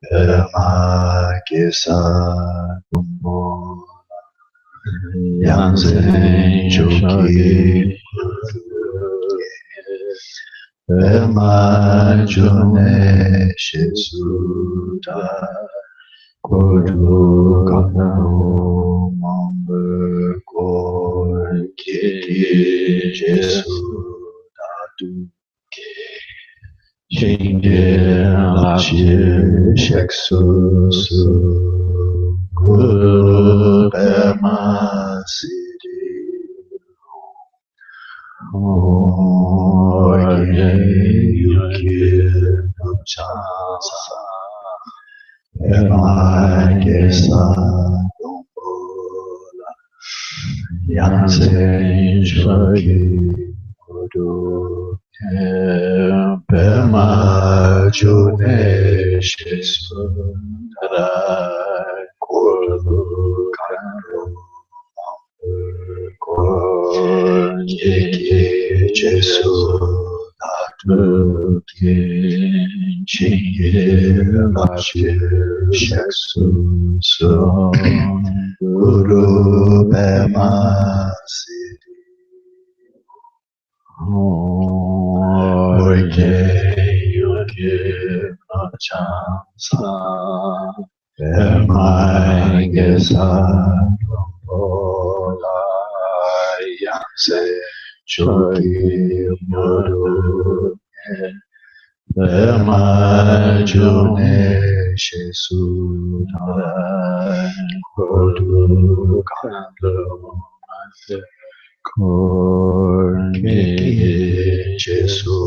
Perma kesa kumbo Yanzen shoki Perma jone shisuda Kodu kano mambu kor kiki jesu dadu Shinge lapshi sheksu su Guru Pema Siddhi Orge Yuki Nuchasa Pema Kesa Dombola Yansen Shoki Kudu Pema June Shesundara Kurdu Karo Korniki Jesu Datu Chingi Lapshi Sheksu So Guru Pema Siddhi Orge Yuki Nachansa Pema Gesa Dombola Yanse Choki Muru Pema June Shesu Kodu Kando Korniki Jesu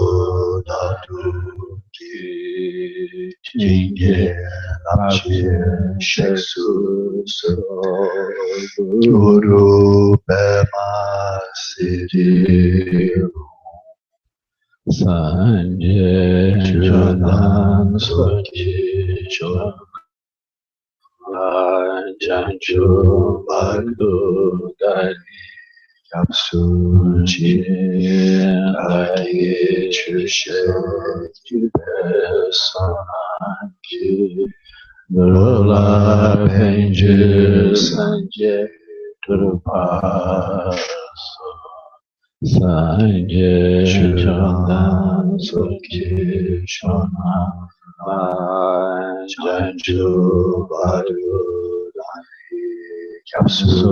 Datu Ki Jinge Lapshi Sheksu So Guru Pema Siddhi Sanje Chudan Soki Chon Janju Badu Dani Kapsu Chi Lagi Chushe Jibe Sanji Lola Penju Sanje Turpa Sanje Chudan Soki Shona Janju Badu Dani Kapsu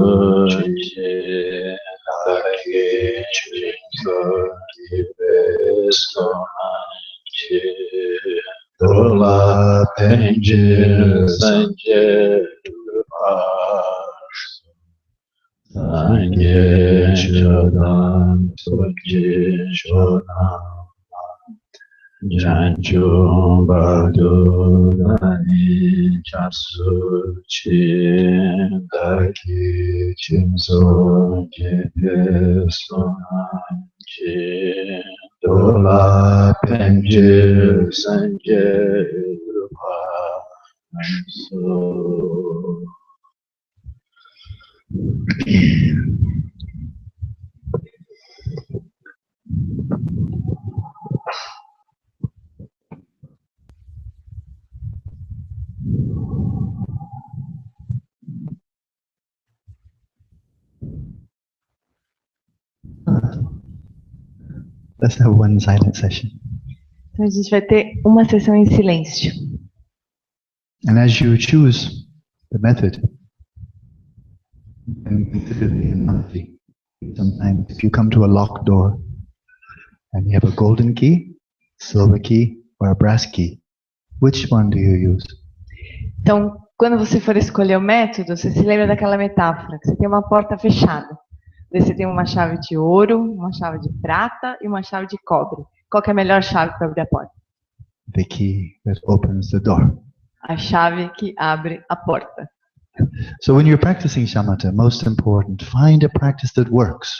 Chi Lagi Chushe Jibe Sanji Lola Penju Sanje Turpa Sanje Chodan Soki Shona Janju Badu Dani Japsu Chi Daki Chinzo Jibe Sonanji Dola Penju Sanje Rupa So Let's have one silent session. Então a gente vai ter uma sessão em silêncio. And as you choose the method, and consider the analogy. Sometimes if you come to a locked door and you have a golden key, silver key, or a brass key, which one do you use? Então, quando você for escolher o método, você se lembra daquela metáfora, que você tem uma porta fechada. Daí você tem uma chave de ouro, uma chave de prata e uma chave de cobre. Qual que é a melhor chave para abrir a porta? The key that opens the door. A chave que abre a porta. So when you're practicing shamatha, most important, find a practice that works.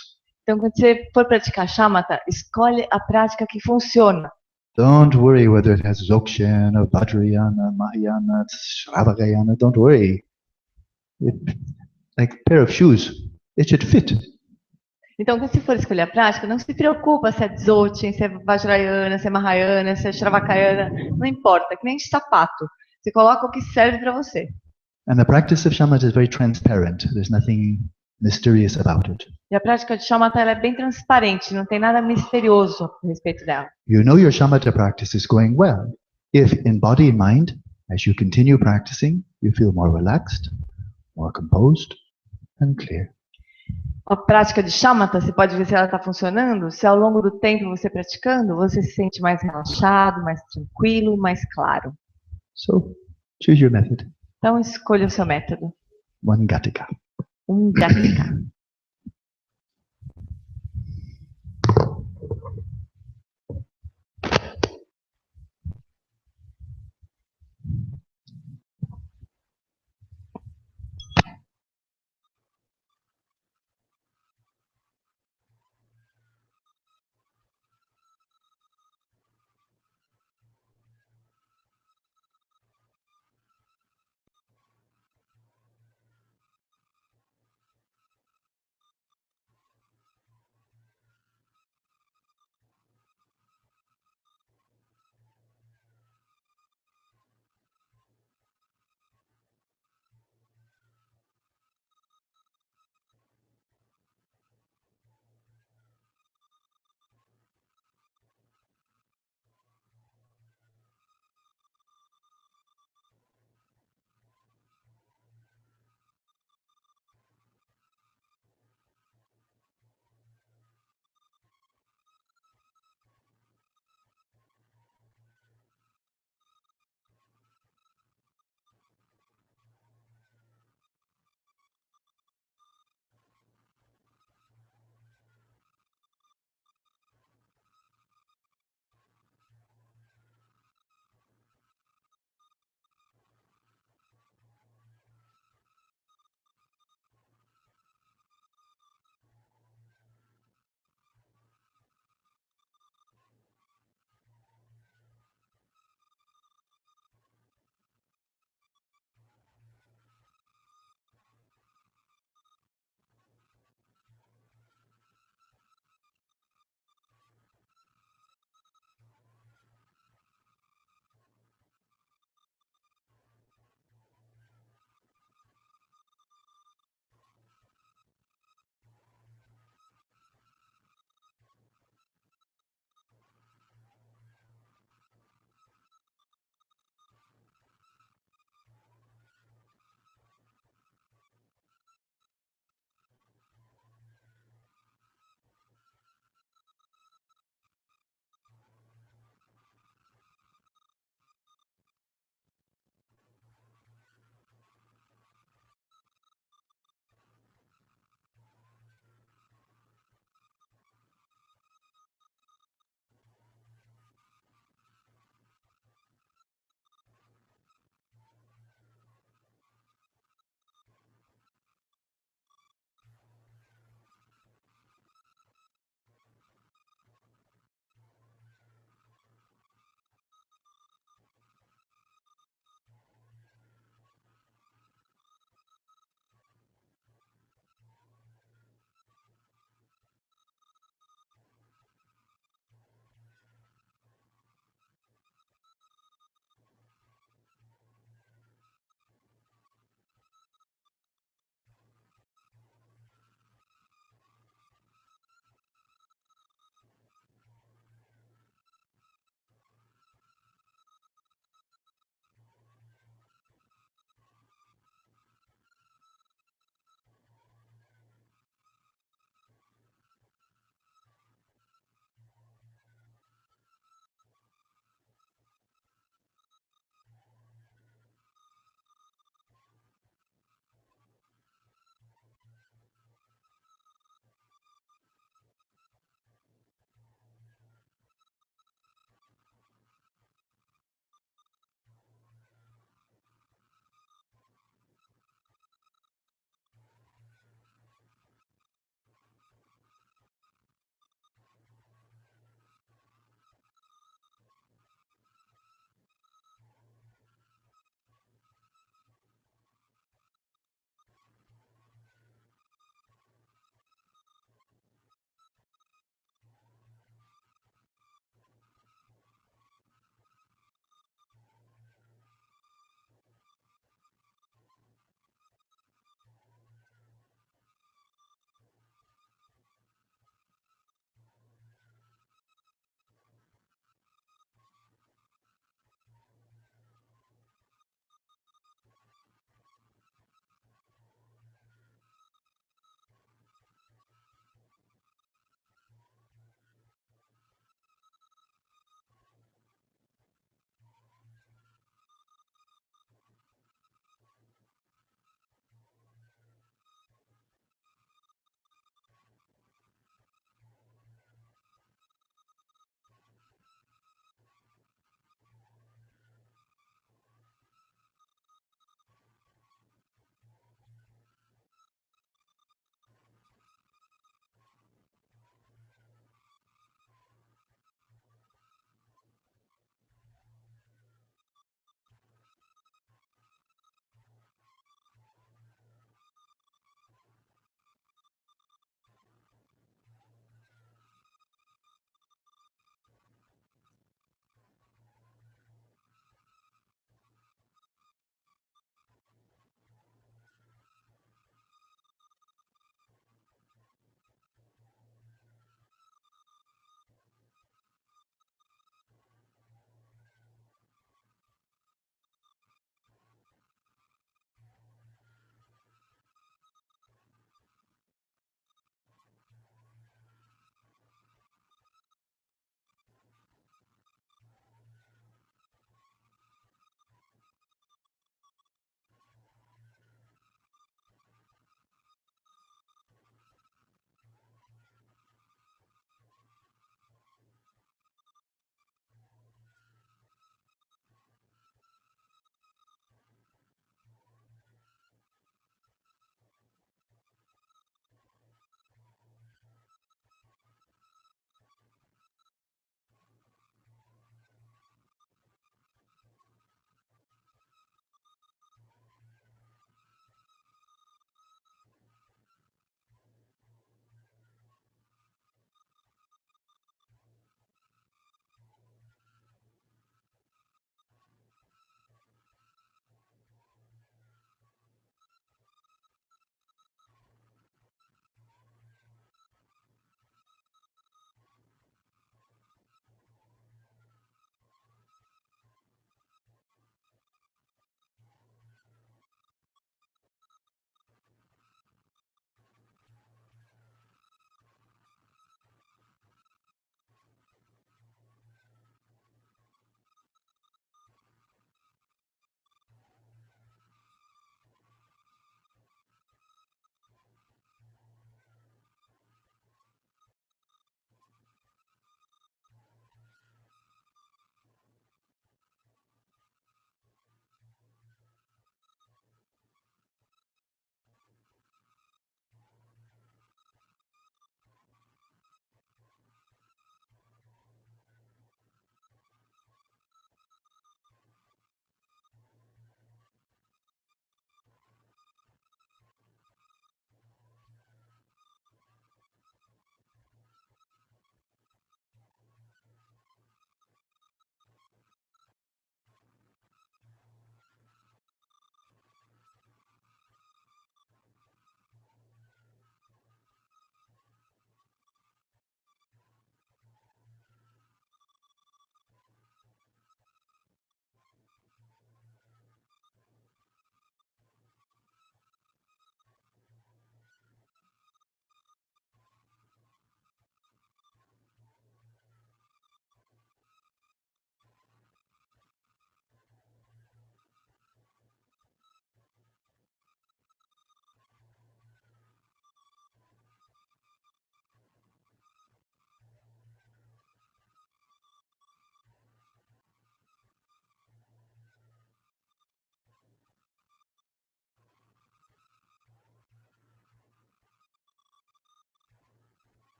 Então, quando você for praticar shamatha, escolhe a prática que funciona. Don't worry whether it has Dzogchen or Vajrayana, Mahayana, Shravagayana. Don't worry. Like a pair of shoes, it should fit. Então, quando você for escolher a prática, não se preocupa se é Dzogchen, se é Vajrayana, se é Mahayana, se é Shravakayana, não importa, que nem de sapato. Você coloca o que serve para você. And the practice of shamatha is very transparent. There's nothing mysterious about it. E a prática de shamatha ela é bem transparente, não tem nada misterioso a respeito dela. You know your shamatha practice is going well if in body and mind, as you continue practicing, you feel more relaxed, more composed, and clear. A prática de shamatha, você pode ver se ela está funcionando, se ao longo do tempo você praticando, você se sente mais relaxado, mais tranquilo, mais claro. So choose your method. Então, escolha o seu método. One Gatika. Gatika.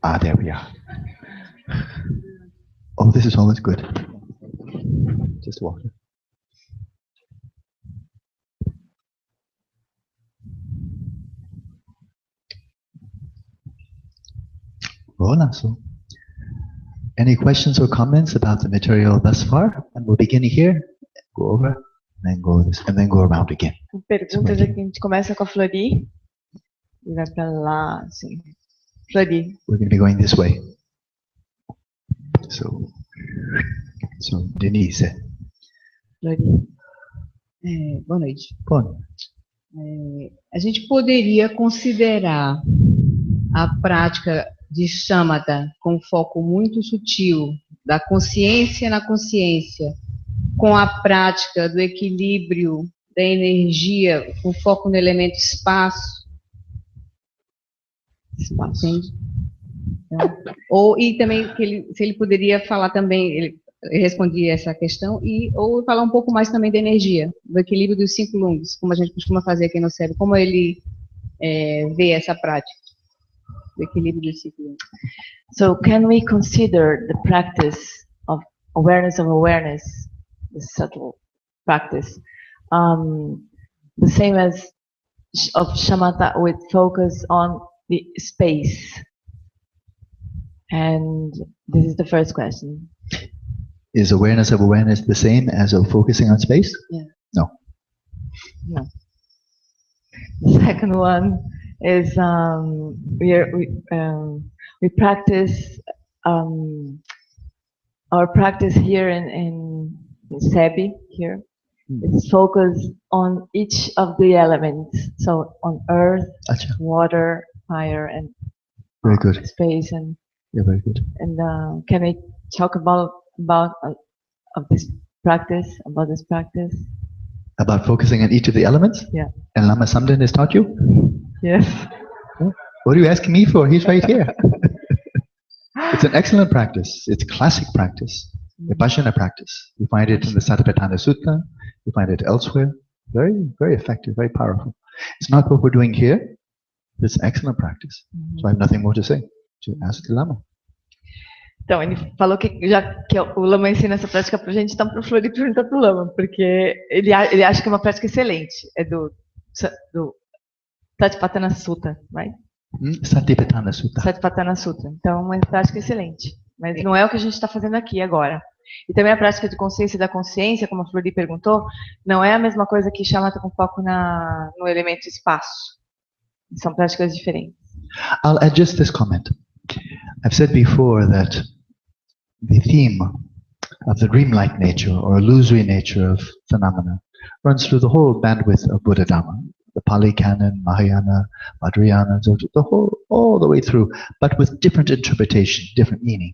Ah, there we are. Oh, this is always good. Just water. Hola. So, any questions or comments about the material thus far? And we'll begin here, go over, and then go this, and then go around again. Perguntas aqui, a gente começa com a Flori e vai pra lá, assim. Flori. We're going to be going this way. So Denise. Flori. Boa noite. Bom, A gente poderia considerar a prática de shamatha com foco muito sutil da consciência na consciência, com a prática do equilíbrio da energia com foco no elemento espaço. Entende? E também se ele poderia falar também, ele respondia essa questão, ou falar um pouco mais também da energia, do equilíbrio dos 5 lungs, como a gente costuma fazer aqui no cérebro, como ele vê essa prática, do equilíbrio dos 5 lungs. So can we consider the practice of awareness, the subtle practice, the same as of shamatha with focus on the space? And this is the first question. is awareness of awareness the same as of focusing on space? Yeah. No. No. The second one is we practice our practice here in Sebi here. It's focused on each of the elements. So on earth, Achha. water, fire, and Very good. space. And Yeah, very good. and can we talk about this practice? About this practice? About focusing on each of the elements? Yeah. And Lama Samden has taught you? Yes. What are you asking me for? He's right here. It's an excellent practice. It's classic practice. Vipassana practice. You find it in the Satipatthana Sutta. You find it elsewhere. Very, very effective, very powerful. It's not what we're doing here. It's an excellent practice. So I have nothing more to say. To ask the Lama. Então, ele falou que o Lama ensina essa prática pra gente, então pro Flori pergunta pro Lama, porque ele acha que é uma prática excelente. É do Satipatthana Sutta, right? Satipatthana Sutta. Satipatthana Sutta. Então, é uma prática excelente. Mas não é o que a gente está fazendo aqui agora. E também a prática de consciência da consciência, como a Flori perguntou, não é a mesma coisa que shamatha com foco no elemento espaço. São práticas diferentes. I'll add just this comment. I've said before that the theme of the dreamlike nature or illusory nature of phenomena runs through the whole bandwidth of Buddha Dhamma, the Pali Canon, Mahayana, Vajrayana, all the way through, but with different interpretation, different meaning.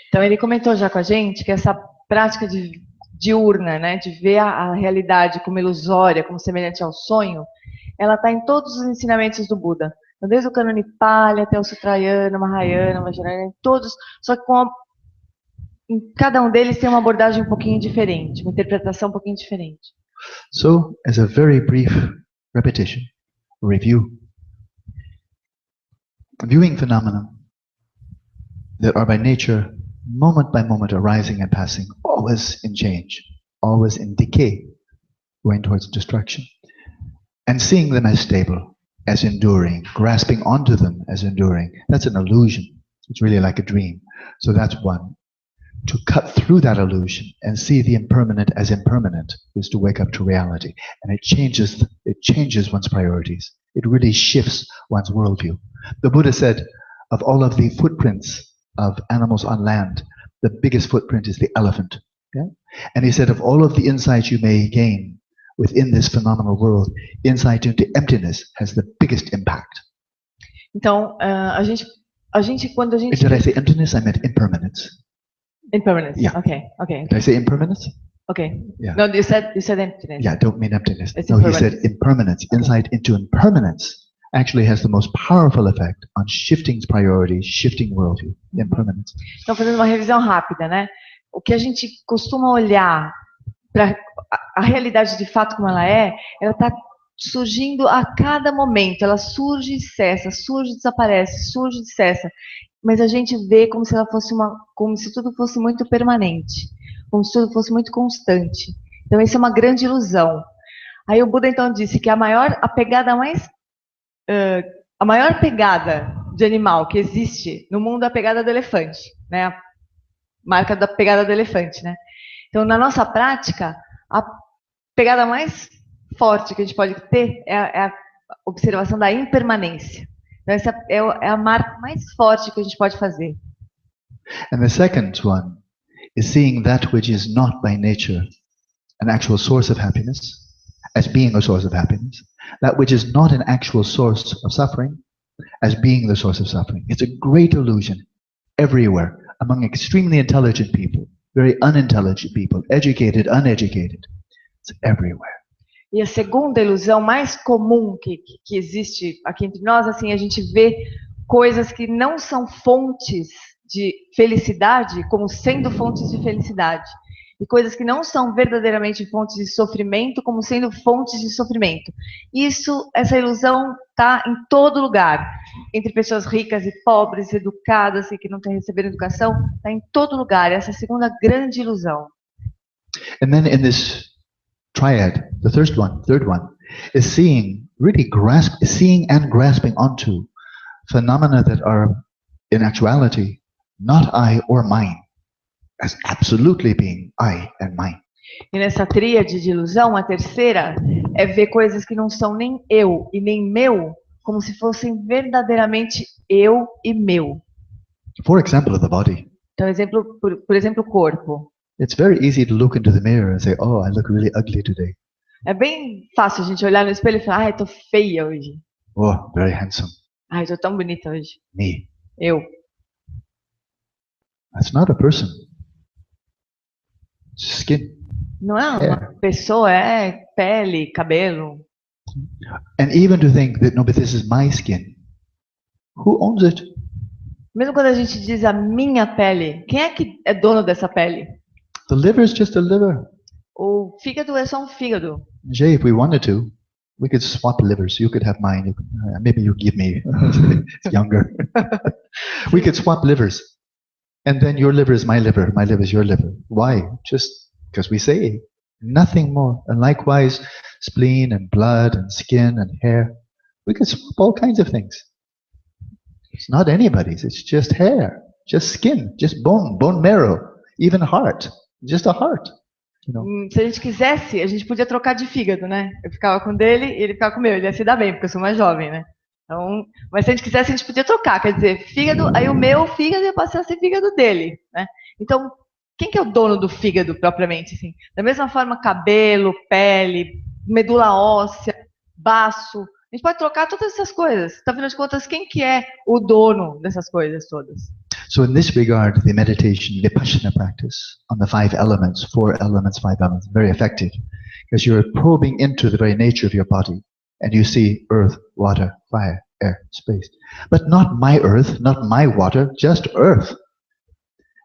Então ele comentou já com a gente que essa prática diurna, né, de ver a realidade como ilusória, como semelhante ao sonho, ela está em todos os ensinamentos do Buda. Então, desde o Cânone Pali até o Sutrayana, Mahayana, Vajrayana, todos, só que em cada um deles tem uma abordagem um pouquinho diferente, uma interpretação um pouquinho diferente. So, as a very brief repetition, review, viewing phenomena that are by nature, moment by moment, arising and passing, always in change, always in decay, going towards destruction, and seeing them as stable, as enduring, grasping onto them as enduring. That's an illusion. It's really like a dream. So that's one. To cut through that illusion and see the impermanent as impermanent is to wake up to reality. And it changes one's priorities. It really shifts one's worldview. The Buddha said, of all of the footprints of animals on land, the biggest footprint is the elephant. Yeah? And he said, of all of the insights you may gain within this phenomenal world, insight into emptiness has the biggest impact. Então, quando a gente... Did I say emptiness? I meant impermanence. Impermanence. Yeah. Okay. Did I say impermanence? Okay. Yeah. No, you said emptiness. Yeah, don't mean emptiness. It's No, he said impermanence. impermanence. Okay. Insight into impermanence actually has the most powerful effect on shifting priorities, shifting worldview. Impermanence. Então, fazendo uma revisão rápida, né? O que a gente costuma olhar para a realidade de fato como ela está surgindo a cada momento. Ela surge e cessa, surge e desaparece, surge e cessa. mas a gente vê como se ela fosse como se tudo fosse muito permanente, como se tudo fosse muito constante. Então, isso é uma grande ilusão. Aí o Buda então disse que a maior pegada de animal que existe no mundo é a pegada do elefante, né? A marca da pegada do elefante, né? Então, na nossa prática, a pegada mais forte que a gente pode ter é a observação da impermanência. Então, essa é a marca mais forte que a gente pode fazer. And the second one is seeing that which is not by nature an actual source of happiness as being a source of happiness, that which is not an actual source of suffering as being the source of suffering. It's a great illusion everywhere among extremely intelligent people, very unintelligent people, educated, uneducated. It's everywhere. E a segunda ilusão mais comum que existe aqui entre nós, assim, a gente vê coisas que não são fontes de felicidade como sendo fontes de felicidade. E coisas que não são verdadeiramente fontes de sofrimento como sendo fontes de sofrimento. Essa ilusão está em todo lugar. Entre pessoas ricas e pobres, educadas e que não receberam educação, está em todo lugar. Essa é a segunda grande ilusão. And then in this triad, the third one, is seeing and grasping onto phenomena that are in actuality not I or mine, as absolutely being I and mine. E nessa tríade de ilusão, a terceira é ver coisas que não são nem eu e nem meu, como se fossem verdadeiramente eu e meu. For example, the body. Então, por exemplo, o corpo. It's very easy to look into the mirror and say, oh, I look really ugly today. É bem fácil a gente olhar no espelho e falar, ai, tô feia hoje. Oh, very handsome. Ai, tô tão bonita hoje. Me. Eu. That's not a person. It's skin. Não é uma pessoa, é pele, cabelo. And even to think that, no, but this is my skin. Who owns it? Mesmo quando a gente diz a minha pele, quem é que é dono dessa pele? The liver is just a liver. O fígado é só um fígado. Jay, if we wanted to, we could swap livers. You could have mine. Maybe you give me. It's younger. We could swap livers. And then your liver is my liver is your liver. Why? Just because we say nothing more. And likewise, spleen and blood and skin and hair. We could swap all kinds of things. It's not anybody's. It's just hair, just skin, just bone marrow, even heart. Just a heart. You know? Se a gente quisesse, a gente podia trocar de fígado, né? Eu ficava com dele e ele ficava com o meu. Ele ia se dar bem, porque eu sou mais jovem, né? Então, mas se a gente quisesse, a gente podia trocar. Quer dizer, fígado, aí o meu fígado ia passar a ser fígado dele, né? Então, quem que é o dono do fígado, propriamente, assim? Da mesma forma, cabelo, pele, medula óssea, baço. A gente pode trocar todas essas coisas. Afinal de contas, quem que é o dono dessas coisas todas? So in this regard, the meditation, Vipassana practice on the 5 elements, 5 elements, very effective. Because you're probing into the very nature of your body. And you see earth, water, fire, air, space. But not my earth, not my water, just earth.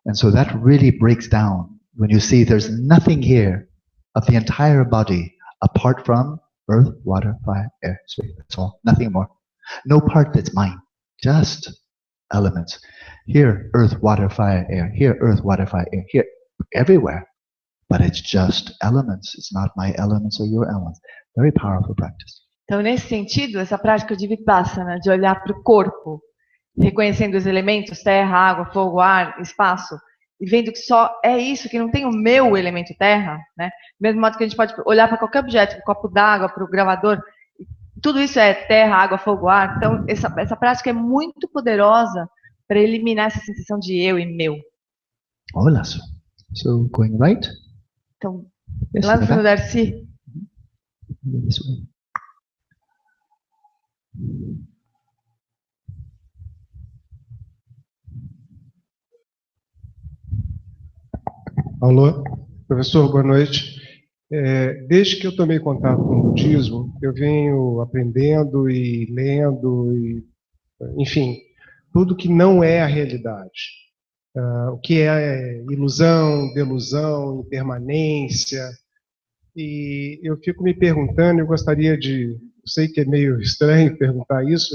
And so that really breaks down when you see there's nothing here of the entire body apart from earth, water, fire, air, space. That's all, nothing more. No part that's mine, just elements. Here, earth, water, fire, air. Here, earth, water, fire, air. Here, everywhere. But it's just elements. It's not my elements or your elements. Very powerful practice. Então, nesse sentido, essa prática de Vipassana, de olhar para o corpo, reconhecendo os elementos, terra, água, fogo, ar, espaço, e vendo que só é isso, que não tem o meu elemento terra, né? Do mesmo modo que a gente pode olhar para qualquer objeto, para o copo d'água, para o gravador, tudo isso é terra, água, fogo, ar. Então, essa prática é muito poderosa para eliminar essa sensação de eu e meu. Olá, so going right? Então, Yes, lá no fundo, Darcy. This way. Alô, professor, boa noite. Desde que eu tomei contato com o budismo, eu venho aprendendo e lendo, enfim, tudo que não é a realidade. O que é ilusão, delusão, impermanência. E eu fico me perguntando, eu gostaria de... Eu sei que é meio estranho perguntar isso,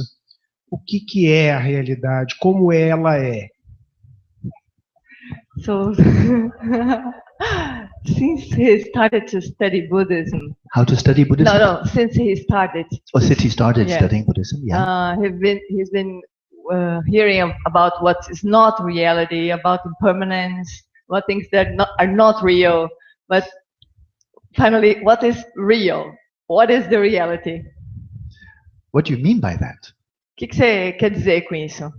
o que é a realidade, como ela é. So, since he started to study Buddhism, How to study Buddhism? since he started, Or since he started yeah. studying Buddhism, yeah. He's been hearing about what is not reality, about impermanence, what things that are not real, but finally, what is real? What is the reality? What do you mean by that? O que você quer dizer com isso?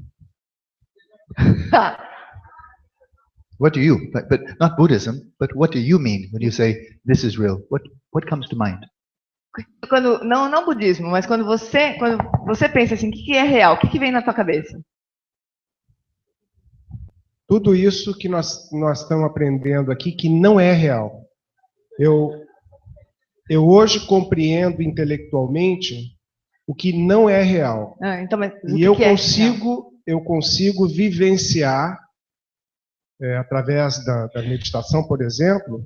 What do you, but not Buddhism, but what do you mean when you say this is real? What comes to mind? Quando, não budismo, mas quando você pensa assim, o que é real? O que vem na tua cabeça? Tudo isso que nós estamos aprendendo aqui que não é real. Eu hoje compreendo intelectualmente o que não é real. Então, mas E eu consigo vivenciar, através da meditação, por exemplo,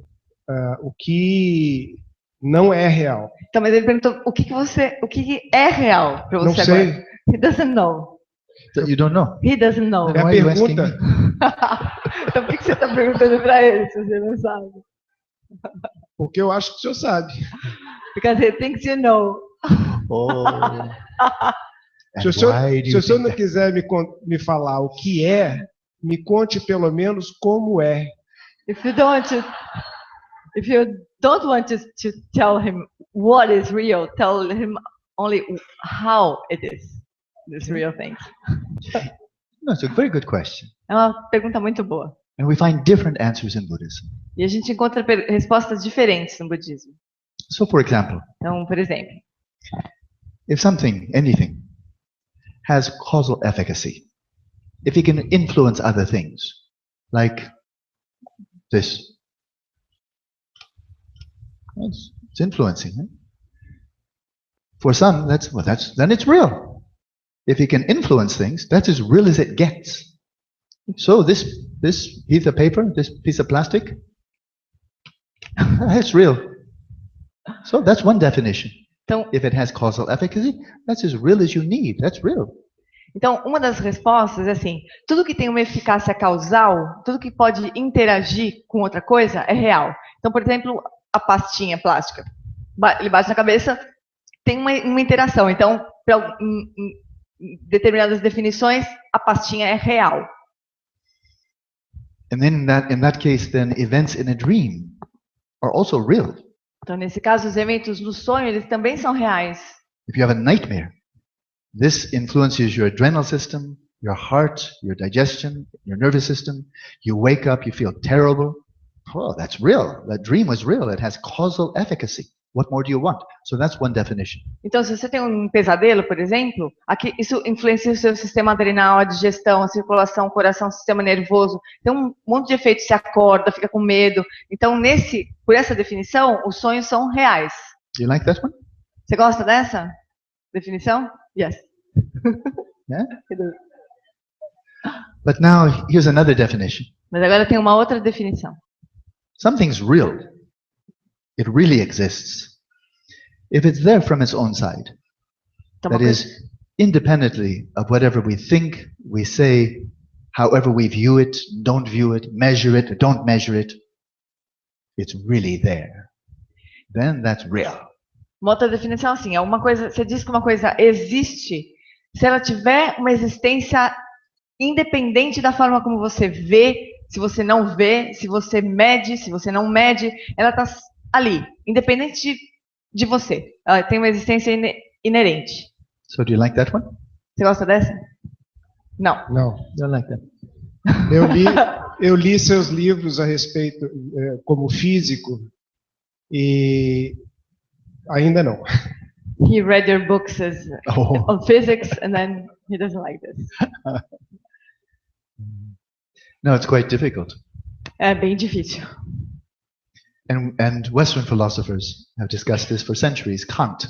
o que não é real. Então, mas ele perguntou o que é real para você não sei. agora? He doesn't know. So you don't know. He doesn't know. É a Why are you asking pergunta. Então, por que você está perguntando para ele se você não sabe? Porque eu acho que o senhor sabe. Because he thinks you know. Oh. Se o senhor não quiser me falar o que é, me conte pelo menos como é. If you don't want to tell him what is real, tell him only how it is. This real thing. No, it's a very good question. É uma pergunta muito boa. And we find different answers in Buddhism. E a gente encontra respostas diferentes no budismo. So, for example, Então, por exemplo, if something, anything, has causal efficacy, if it can influence other things, like this, it's influencing. Right? For some, then it's real. If it can influence things, that's as real as it gets. So this piece of paper, this piece of plastic, it's real. So that's one definition. Então, If it has causal efficacy, that's as real as you need. That's real. Então, uma das respostas é assim, tudo que tem uma eficácia causal, tudo que pode interagir com outra coisa é real. Então, por exemplo, a pastinha plástica. Ele bate na cabeça, tem uma interação. Então, em determinadas definições, a pastinha é real. And then in that case, then events in a dream are also real. Então, nesse caso, os eventos do sonho, eles também são reais. If you have a nightmare, this influences your adrenal system, your heart, your digestion, your nervous system. You wake up, you feel terrible. Oh, that's real. That dream was real. It has causal efficacy. What more do you want? So that's one definition. Então, se você tem um pesadelo, por exemplo, isso influencia o seu sistema adrenal, a digestão, a circulação, o coração, o sistema nervoso. Tem um monte de efeitos, você acorda, fica com medo. Então, por essa definição, os sonhos são reais. Do you like that one? Você gosta dessa definição? Yes. Yeah? But now, here's another definition. Mas agora tem uma outra definição. Something's real. It really exists. If it's there from its own side, Então, that is, independently of whatever we think, we say, however we view it, don't view it, measure it, don't measure it, it's really there. Then that's real. uma outra definição assim, você diz que uma coisa existe se ela tiver uma existência independente da forma como você vê, se você não vê, se você mede, se você não mede, ela está ali, independente de você. Ela tem uma existência inerente. So do you like that one? Você gosta dessa? Não. Não. You don't like that. Eu li seus livros a respeito como físico e ainda não. He read your books on physics and then he doesn't like this. No, it's quite difficult. É bem difícil. And Western philosophers have discussed this for centuries. Kant,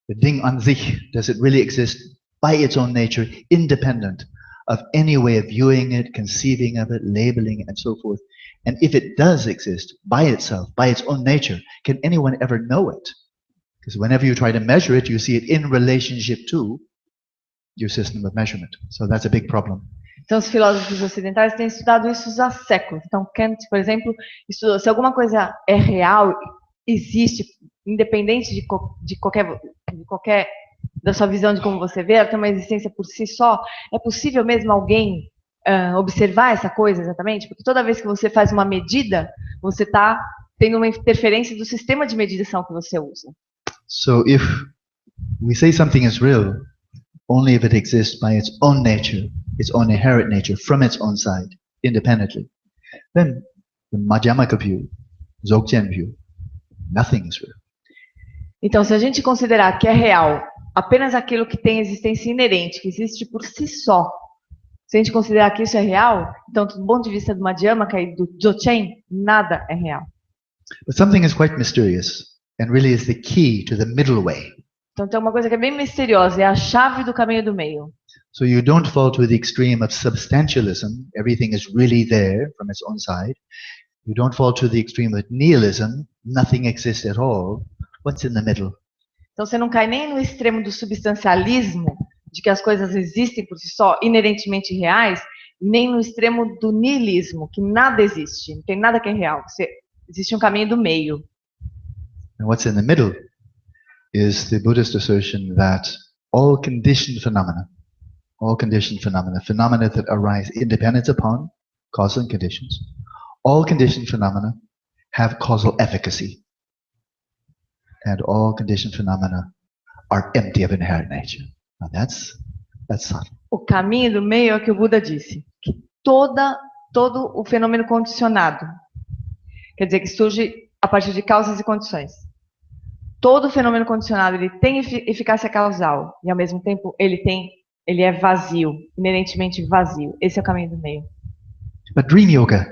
the Ding an sich, does it really exist by its own nature, independent of any way of viewing it, conceiving of it, labeling it, and so forth? And if it does exist by itself, by its own nature, can anyone ever know it? Because whenever you try to measure it, you see it in relationship to your system of measurement. So that's a big problem. Então, os filósofos ocidentais têm estudado isso há séculos. Então, Kant, por exemplo, estudou se alguma coisa é real, existe, independente de qualquer da sua visão de como você vê, ela tem uma existência por si só. É possível mesmo alguém observar essa coisa exatamente? Porque toda vez que você faz uma medida, você está tendo uma interferência do sistema de medição que você usa. So if we say something is real, only if it exists by its own nature, its own inherent nature, from its own side, independently, then the Madhyamaka view, Dzogchen view, nothing is real. Então, se a gente considerar que é real apenas aquilo que tem existência inerente, que existe por si só, se a gente considerar que isso é real, então, do ponto de vista do Madhyamaka e do Dzogchen, nada é real. But something is quite mysterious and really is the key to the middle way. Então, tem uma coisa que é bem misteriosa, é a chave do caminho do meio. So you don't fall to the extreme of substantialism, everything is really there from its own side. You don't fall to the extreme of nihilism, nothing exists at all. What's in the middle? Então, você não cai nem no extremo do substancialismo, de que as coisas existem por si só, inerentemente reais, nem no extremo do nihilismo, que nada existe, não tem nada que é real. Existe um caminho do meio. And what's in the middle is the Buddhist assertion that all conditioned phenomena, phenomena that arise independent upon cause and conditions, all conditioned phenomena have causal efficacy. And all conditioned phenomena are empty of inherent nature. Now that's subtle. O caminho do meio é o que o Buda disse, que todo o fenômeno condicionado, quer dizer, que surge a partir de causas e condições. Todo fenômeno condicionado ele tem eficácia causal e ao mesmo tempo ele é vazio, inerentemente vazio. Esse é o caminho do meio. But dream yoga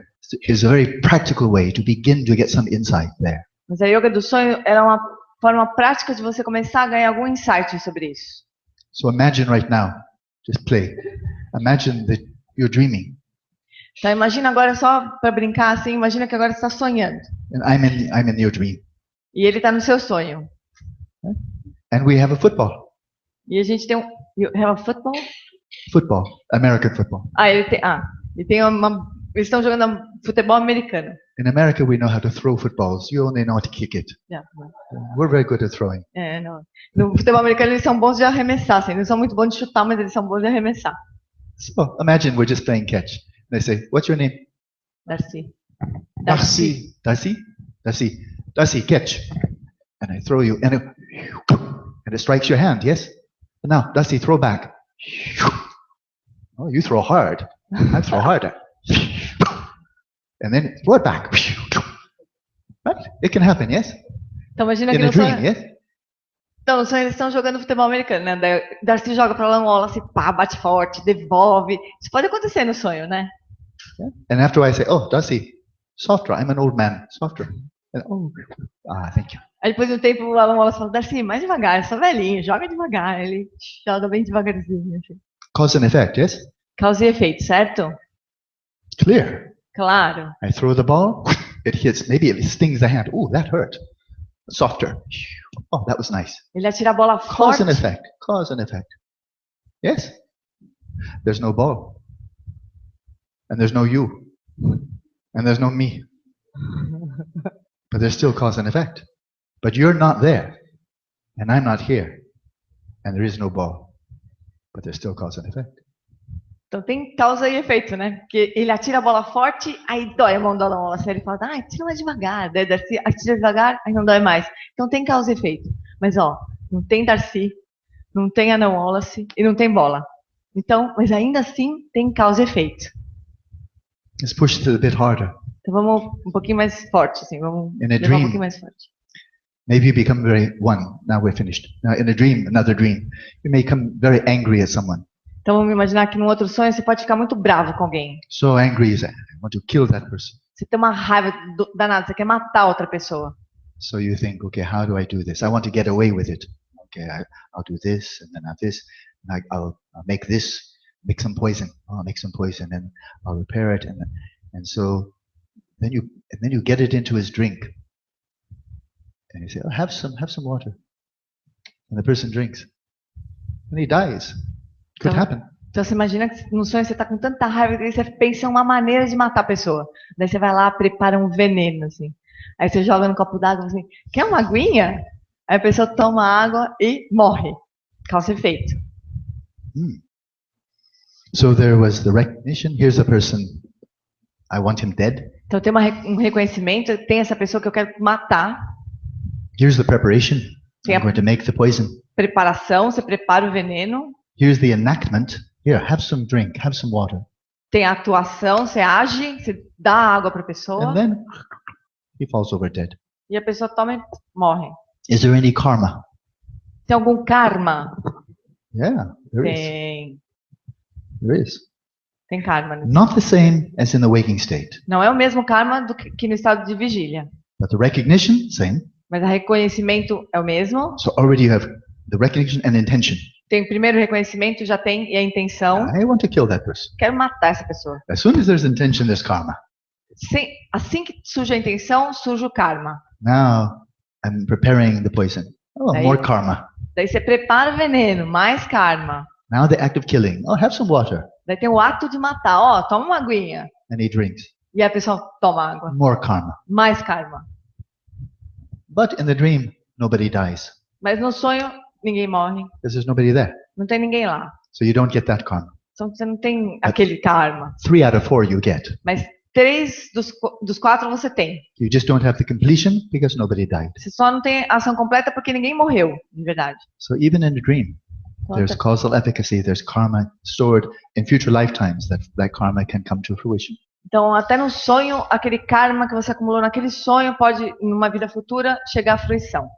is a very practical way to begin to get some insight there. Mas a yoga do sonho era uma forma prática de você começar a ganhar algum insight sobre isso. So imagine right now, just play. Imagine that you're dreaming. Então imagina agora só para brincar assim, imagina que agora você está sonhando. And I'm in your dream. E ele está no seu sonho. And we have a football. E a gente tem you have a football? Football, American football. Eles estão jogando futebol americano. In America, we know how to throw footballs. You only know how to kick it. Yeah. We're very good at throwing. Não. No futebol americano eles são bons de arremessar, assim. Eles são muito bons de chutar, mas eles são bons de arremessar. So imagine we're just playing catch. And they say, "What's your name?" Darcy. Darcy, catch. And I throw you, and it strikes your hand. Yes. And now, Darcy, throw back. Oh, you throw hard. I throw harder. And then throw it back. Right? It can happen, yes? Então imagina In que a no dream, sonho, yes? então, no sonho eles estão jogando futebol americano, né? Daí Darcy joga para lá, Wallace, pá, bate forte, devolve. Isso pode acontecer no sonho, né? Yeah. And after I say, "Oh, Darcy, softer. I'm an old man. Softer." And, thank you. Aí depois de um tempo o Alan Wallace fala, Darcy, mais devagar, eu sou velhinho, joga devagar. Ele joga bem devagarzinho. Assim. Cause and effect, yes? Causa e efeito, certo? Clear. Claro. I throw the ball, it hits, maybe it stings the hand. Oh, that hurt. Softer. Oh, that was nice. Ele atira a bola Cause forte. and effect. Cause and effect. Yes? There's no ball. And there's no you. And there's no me. But there's still cause and effect. But you're not there. And I'm not here. And there is no ball. But there's still cause and effect. Então tem causa e efeito, né? Porque ele atira a bola forte, aí dói a mão do Alan Wallace. Aí ele fala, tira mais devagar. Daí Darcy atira devagar, aí não dói mais. Então tem causa e efeito. Mas ó, não tem Darcy, não tem Alan Wallace e não tem bola. Então, mas ainda assim tem causa e efeito. Let's push it a bit harder. Então vamos um pouquinho mais forte, assim. Vamos In a levar dream, um pouquinho mais forte. maybe you become very one. Now we're finished. Now in a dream, another dream, you may become very angry at someone. Então vamos imaginar que num outro sonho você pode ficar muito bravo com alguém. So angry, you say, I want to kill that person. Você tem uma raiva danada, você quer matar outra pessoa. So you think, okay, how do I do this? I want to get away with it. Okay, I'll do this, and then I'll this, and I'll make this, make some poison. I'll make some poison, and I'll repair it, and so then you get it into his drink, and you say, have some water, and the person drinks, and he dies. Could happen. Então você imagina que no sonho você está com tanta raiva que você pensa em uma maneira de matar a pessoa. Daí você vai lá, prepara um veneno, assim. Aí você joga no copo d'água assim, quer uma aguinha? Aí a pessoa toma água e morre. Causa efeito. So there was the recognition. Here's a person. I want him dead. Então tem um reconhecimento, tem essa pessoa que eu quero matar. Here's the preparation. Tem I'm going to make the poison. Preparação, você prepara o veneno. Here's the enactment. Here, have some drink, have some water. Tem a atuação, você age, você dá água para a pessoa. And then he falls over dead. E a pessoa toma e morre. Is there any karma? Tem algum karma? Yeah, there is. Tem. There is. Tem karma. Not the same as in the waking state. Não é o mesmo karma do que no estado de vigília. But the recognition, same. Mas o reconhecimento é o mesmo. So already you have the recognition and intention. Tem o primeiro reconhecimento, já tem, e a intenção. I want to kill that person. Quero matar essa pessoa. As soon as there's intention, there's karma. Assim que surge a intenção, surge o karma. Now I'm preparing the poison. Oh, Aí- more karma. Daí você prepara o veneno, mais karma. Now the act of killing. Oh, have some water. Daí tem o ato de matar. Ó, toma uma aguinha. And he drinks. E a pessoa toma água. More karma. Mais karma. But in the dream, nobody dies Mas no sonho, ninguém morre. because there's nobody there. Não tem ninguém lá. So you don't get that karma. Então você não tem aquele karma. 3 out of 4 you get. Mas 3 dos 4 você tem. You just don't have the completion because nobody died. Você só não tem a ação completa porque ninguém morreu, de verdade. So even in the dream, Então, there's causal efficacy, there's karma stored in future lifetimes that karma can come to fruition. Então, até no sonho, aquele karma que você acumulou naquele sonho pode, numa vida futura, chegar à fruição.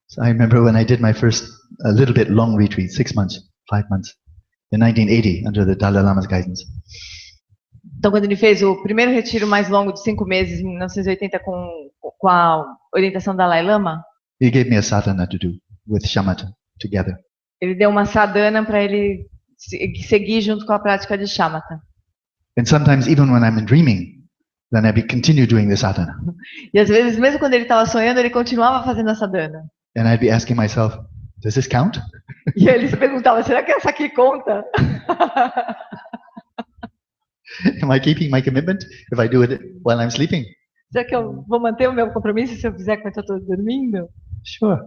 So I remember when I did my first, a little bit long retreat, 6 months, 5 months, in 1980 under the Dalai Lama's guidance. Então, quando ele fez o primeiro retiro mais longo de 5 meses, em 1980, com a orientação da Dalai Lama, He gave me a sadhana to do with shamatha together. ele deu uma sadhana para ele seguir junto com a prática de shamatha. And sometimes even when I'm dreaming, then I continue doing the sadhana. E às vezes, mesmo quando ele estava sonhando, ele continuava fazendo a sadhana. And I'd be asking myself, does this count? E ele se perguntava, será que essa aqui conta? Am I keeping my commitment if I do it while I'm sleeping? Será que eu vou manter o meu compromisso se eu fizer quando eu estou dormindo? Sure.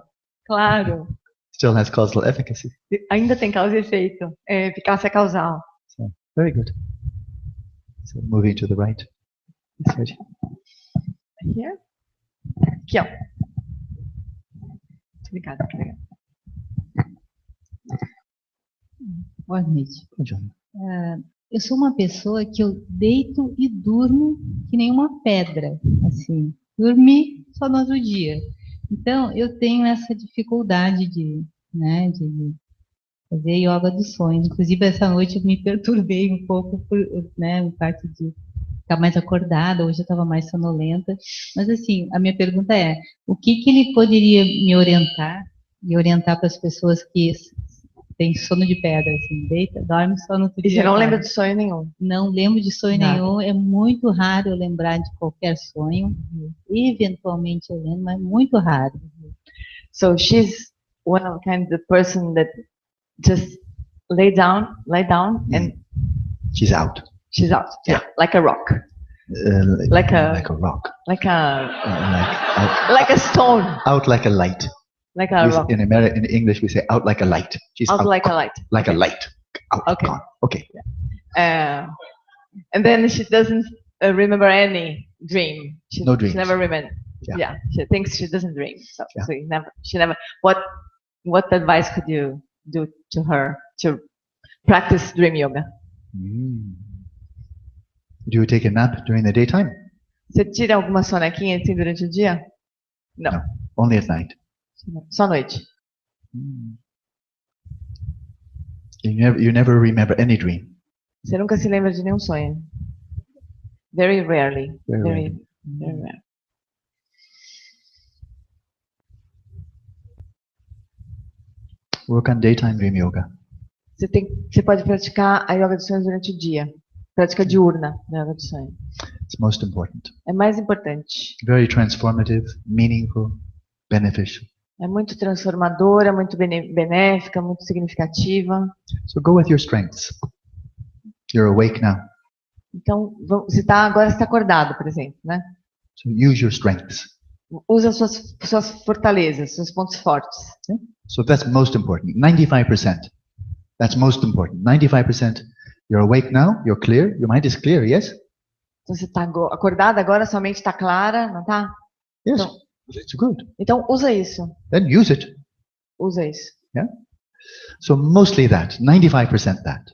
Claro. Still has causal efficacy. Ainda tem causa e efeito. É, eficácia causal. So, very good. So moving to the right. This right. Here. Aqui, ó. Obrigada. Boa noite. Good job. Eu sou uma pessoa que eu deito e durmo que nem uma pedra, assim. Dormi só no outro dia. Então, eu tenho essa dificuldade de fazer yoga dos sonhos. Inclusive, essa noite eu me perturbei um pouco por parte de ficar mais acordada. Hoje eu estava mais sonolenta. Mas, assim, a minha pergunta é, o que ele poderia me orientar e orientar para as pessoas que têm sono de pedra, assim, deita, dorme só no outro E dia. você não lembra de sonho nenhum? Não lembro de sonho Nada. nenhum, é muito raro eu lembrar de qualquer sonho. Eventualmente eu lembro, mas muito raro. So she's one of the person that just lay down and She's out. she's out. Yeah, like a rock. Like a rock. like a Like like a stone. out like a light. Like a rock. In English we say out like a light. She's Out like a light. like a light. Out. Okay. Gone. Okay. And then she doesn't remember any dream. No dreams. She never remembers. Yeah. Yeah, she thinks she doesn't dream. So, Yeah. so she never. What advice could you do to her to practice dream yoga? Do you take a nap during the daytime? Você tira alguma sonequinha assim durante o dia? Não, No. Only at night. só à noite. You never remember any dream. Você nunca se lembra de nenhum sonho. Very rarely. Very Very rare. Work on daytime dream yoga. Você pode praticar a yoga dos sonhos durante o dia. Prática diurna da yoga do sonho. It's most important. É mais importante. Very transformative, meaningful, beneficial. É muito transformadora, muito benéfica, muito significativa. So go with your strengths. You're awake now. Então, agora você está acordado, por exemplo, né? So use your strengths. Usa suas fortalezas, seus pontos fortes. Okay? So that's most important. 95%. That's most important. 95%. You're awake now. You're clear. Your mind is clear, yes? Então, você está acordado agora, sua mente está clara, não está? Yes. Então, It's good. então, usa isso. Then use it. Usa isso. Yeah? So mostly that. 95% that.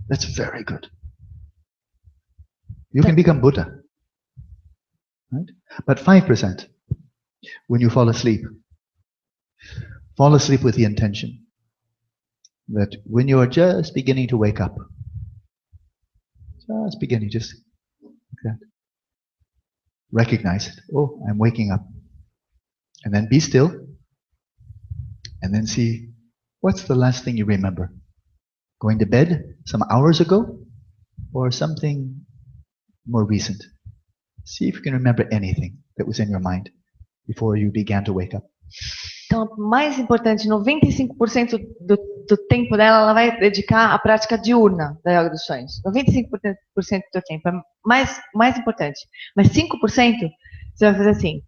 That's very good. You can become Buddha. Right? But 5%, when you fall asleep with the intention that when you are just beginning to wake up, just beginning, just like that, recognize it. Oh, I'm waking up. And then be still. And then see, what's the last thing you remember? Going to bed some hours ago? Or something more recent? See if you can remember anything that was in your mind before you began to wake up. Então, mais importante, 95% do tempo dela, ela vai dedicar à prática diurna da yoga dos sonhos. 95% do tempo é mais importante. Mas 5% você vai fazer assim.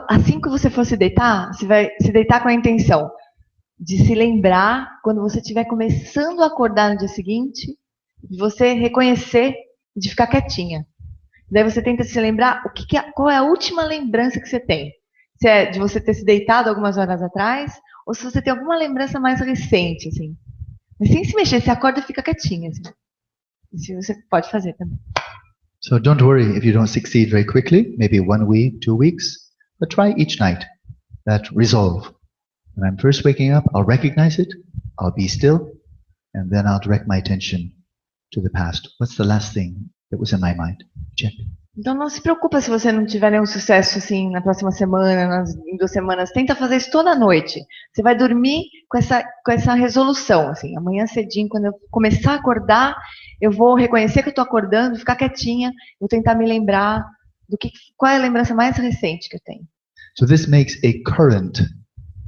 Assim que você for se deitar, você vai se deitar com a intenção de se lembrar, quando você estiver começando a acordar no dia seguinte, de você reconhecer, de ficar quietinha. Daí você tenta se lembrar qual é a última lembrança que você tem. Se é de você ter se deitado algumas horas atrás, ou se você tem alguma lembrança mais recente, assim. Mas sem se mexer, você acorda e fica quietinha, assim. Isso você pode fazer também. So don't worry if you don't succeed very quickly, maybe 1 week, 2 weeks, but try each night. That resolve. When I'm first waking up, I'll recognize it, I'll be still, and then I'll direct my attention to the past. What's the last thing that was in my mind? Check. Então não se preocupa se você não tiver nenhum sucesso assim na próxima semana, em 2 semanas. Tenta fazer isso toda noite. Você vai dormir com essa resolução. Assim, amanhã cedinho, quando eu começar a acordar, eu vou reconhecer que eu estou acordando, ficar quietinha, vou tentar me lembrar qual é a lembrança mais recente que eu tenho. So this makes a current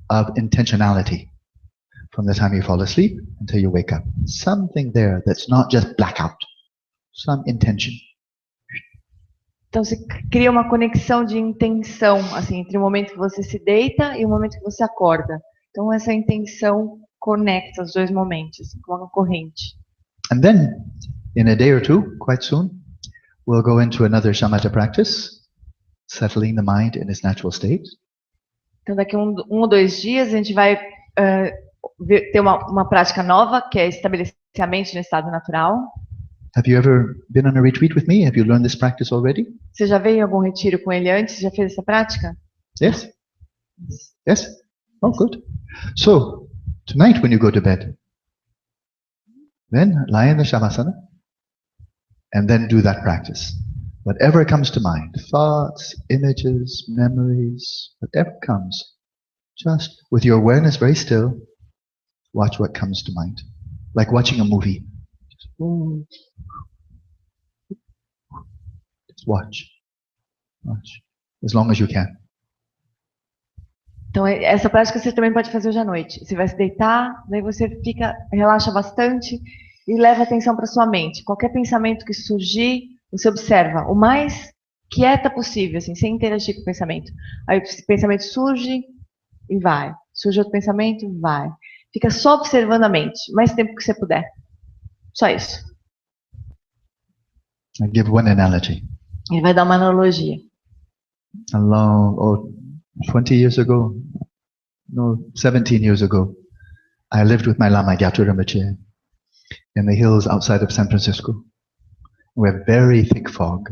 of intentionality from the time you fall asleep until you wake up. Something there that's not just blackout. Some intention. Então você cria uma conexão de intenção, assim, entre o momento que você se deita e o momento que você acorda. Então essa intenção conecta os dois momentos, assim, com uma corrente. And then, in a day or two, quite soon, we'll go into another shamatha practice, settling the mind in its natural state. Então daqui a um ou 2 dias a gente vai ter uma prática nova, que é estabelecer a mente no estado natural. Have you ever been on a retreat with me? Have you learned this practice already? Você já veio em algum retiro com ele antes? Já fez essa prática? Yes? Yes? Oh, good. So, tonight when you go to bed, then lie in the Shavasana and then do that practice. Whatever comes to mind, thoughts, images, memories, whatever comes, just with your awareness very still, watch what comes to mind. Like watching a movie. Just watch. As long as you can. Então essa prática você também pode fazer hoje à noite. Você vai se deitar, daí você relaxa bastante e leva atenção para sua mente. Qualquer pensamento que surgir, você observa o mais quieta possível, assim, sem interagir com o pensamento. Aí o pensamento surge e vai. Surge outro pensamento e vai. Fica só observando a mente, o mais tempo que você puder. Só isso. I give one analogy. Ele vai dar uma analogia. 20 years ago, 17 years ago, I lived with my Lama Gyatu Rinpoche in the hills outside of San Francisco. We have very thick fog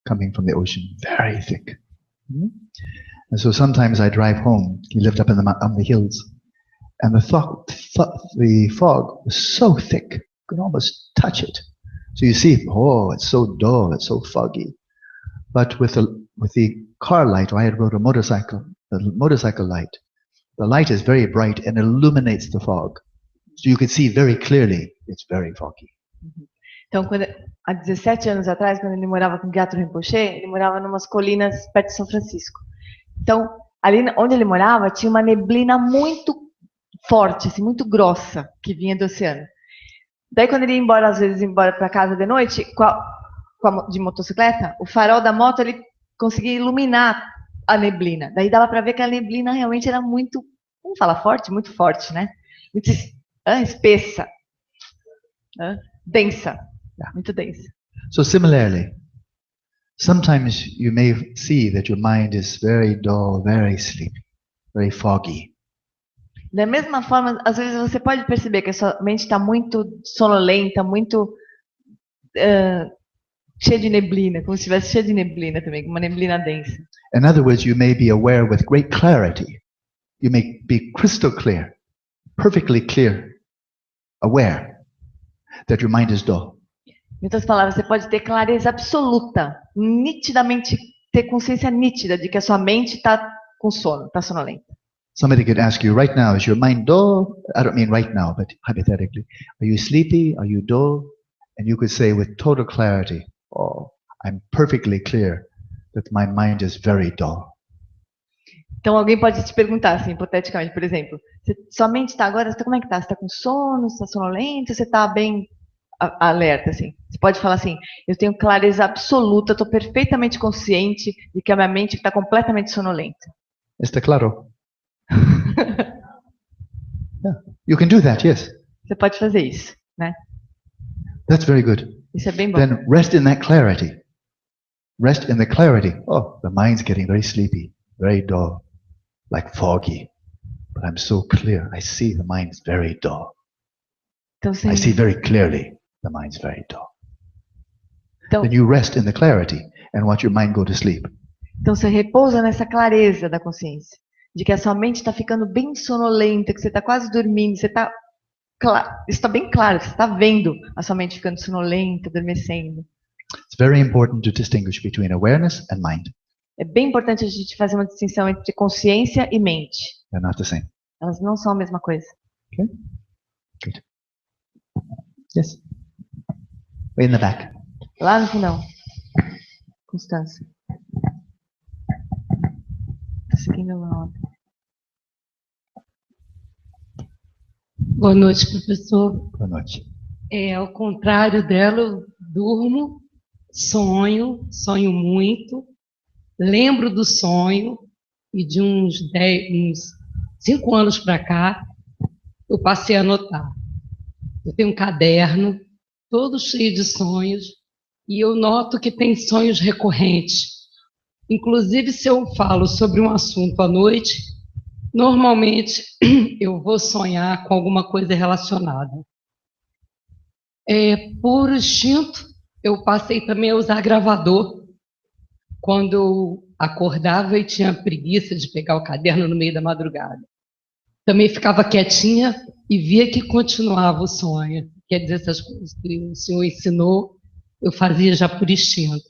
coming from the ocean, very thick. And so sometimes I drive home. He lived up on the hills, and the fog was so thick, you could almost touch it. So you see, oh, it's so dull, it's so foggy. But with the car light, I had rode a motorcycle, the motorcycle light. The light is very bright and illuminates the fog. So you can see very clearly it's very foggy. Então, há 17 anos atrás, quando ele morava com Gyatu Rinpoche, ele morava em umas colinas perto de São Francisco. Então, ali onde ele morava tinha uma neblina muito forte, assim, muito grossa, que vinha do oceano. Daí quando ele ia embora, às vezes embora para casa de noite, de motocicleta, o farol da moto ele conseguia iluminar a neblina. Daí dava para ver que a neblina realmente era muito, vamos falar forte? Muito forte, né? Muito espessa, densa, muito densa. So similarly, sometimes you may see that your mind is very dull, very sleepy, very foggy. Da mesma forma, às vezes você pode perceber que a sua mente está muito sonolenta, muito cheia de neblina, como se estivesse cheia de neblina também, uma neblina densa. In other words, you may be aware with great clarity. You may be crystal clear, perfectly clear, aware that your mind is dull. Em outras palavras, você pode ter clareza absoluta, nitidamente, ter consciência nítida de que a sua mente está com sono, está sonolenta. Somebody could ask you right now, is your mind dull? I don't mean right now, but hypothetically. Are you sleepy? Are you dull? And you could say with total clarity, oh, I'm perfectly clear that my mind is very dull. Então alguém pode te perguntar assim, hipoteticamente, por exemplo, sua mente está agora, como é que está? Você está com sono, você está sonolento, você está bem alerta, assim? Você pode falar assim, eu tenho clareza absoluta, estou perfeitamente consciente de que a minha mente está completamente sonolenta. Está claro? Yeah. You can do that, yes. Você pode fazer isso, né? That's very good. Isso é bem bom. Then rest in that clarity. Rest in the clarity. Oh, the mind's getting very sleepy, very dull, like foggy. But I'm so clear. I see the mind's very dull. Então, sim. I see very clearly the mind's very dull. Então, Then you rest in the clarity and watch your mind go to sleep. Então você repousa nessa clareza da consciência, de que a sua mente está ficando bem sonolenta, que você está quase dormindo, você está está bem claro, você está vendo a sua mente ficando sonolenta, adormecendo. It's very important to distinguish between awareness and mind. É bem importante a gente fazer uma distinção entre consciência e mente. They're not the same. Elas não são a mesma coisa. Okay? Good. Yes. Way in the back. Lá no final. Constância. Tô seguindo uma ordem. Boa noite, professor. Boa noite. Ao contrário dela, eu durmo, sonho muito, lembro do sonho e de uns 5 anos para cá, eu passei a anotar. Eu tenho um caderno todo cheio de sonhos e eu noto que tem sonhos recorrentes. Inclusive, se eu falo sobre um assunto à noite, normalmente eu vou sonhar com alguma coisa relacionada. Por instinto, eu passei também a usar gravador. Quando eu acordava e tinha preguiça de pegar o caderno no meio da madrugada. Também ficava quietinha e via que continuava o sonho. Quer dizer, essas coisas que o senhor ensinou, eu fazia já por instinto.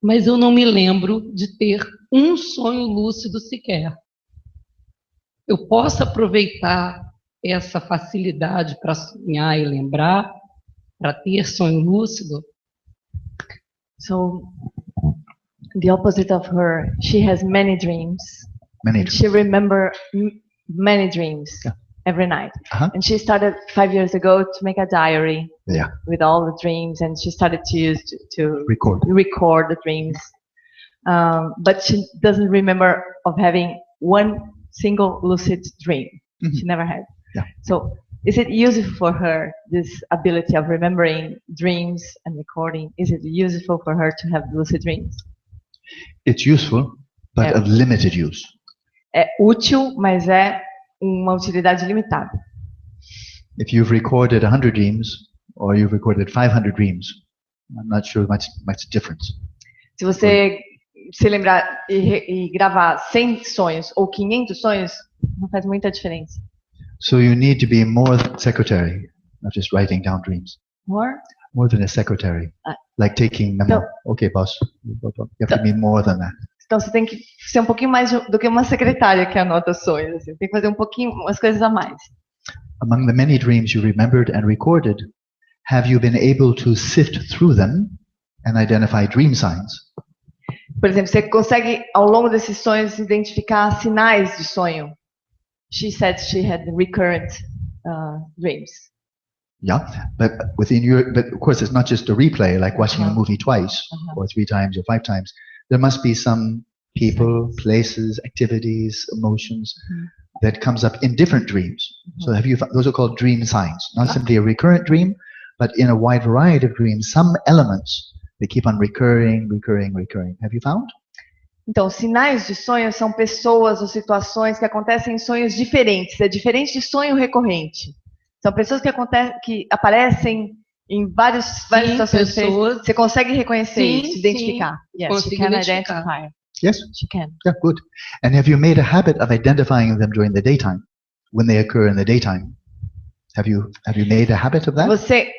Mas eu não me lembro de ter um sonho lúcido sequer. Eu posso aproveitar essa facilidade para sonhar e lembrar, para ter sonho lúcido? So, the opposite of her, she has many dreams. Many And she remembers many dreams every night. Uh-huh. And she started 5 years ago to make a diary Yeah. with all the dreams, and she started to use to Record. the dreams. But she doesn't remember of having one single lucid dream. Mm-hmm. She never had. Yeah. So is it useful for her, this ability of remembering dreams and recording? Is it useful for her to have lucid dreams? It's useful, but of limited use. É útil, mas é uma utilidade limitada. If you've recorded 100 dreams or you've recorded 500 dreams, I'm not sure much difference. Se você se lembrar e gravar 100 sonhos ou 500 sonhos, não faz muita diferença. So you need to be more than a secretary, not just writing down dreams. More than a secretary, like taking memo. Okay, boss. You have to be more than that. Então você tem que ser um pouquinho mais do que uma secretária que anota sonhos. Assim. Tem que fazer um pouquinho, umas coisas a mais. Among the many dreams you remembered and recorded, have you been able to sift through them and identify dream signs? Por exemplo, você consegue, ao longo desses sonhos, identificar sinais de sonho. She said she had recurrent dreams. Yeah, but of course, it's not just a replay, like watching a movie twice, or 3 times, or 5 times. There must be some people, places, activities, emotions that comes up in different dreams. So those are called dream signs. Not simply a recurrent dream, but in a wide variety of dreams, some elements they keep on recurring. Have you found? Então, sinais de sonho são pessoas ou situações que acontecem em sonhos diferentes. É diferente de sonho recorrente. São pessoas que aparecem em várias situações diferentes. Você consegue reconhecer isso, identificar? Yes, she can identify. Yes? She can. Yeah, good. And have you made a habit of identifying them during the daytime, when they occur in the daytime? Have you made a habit of that? Você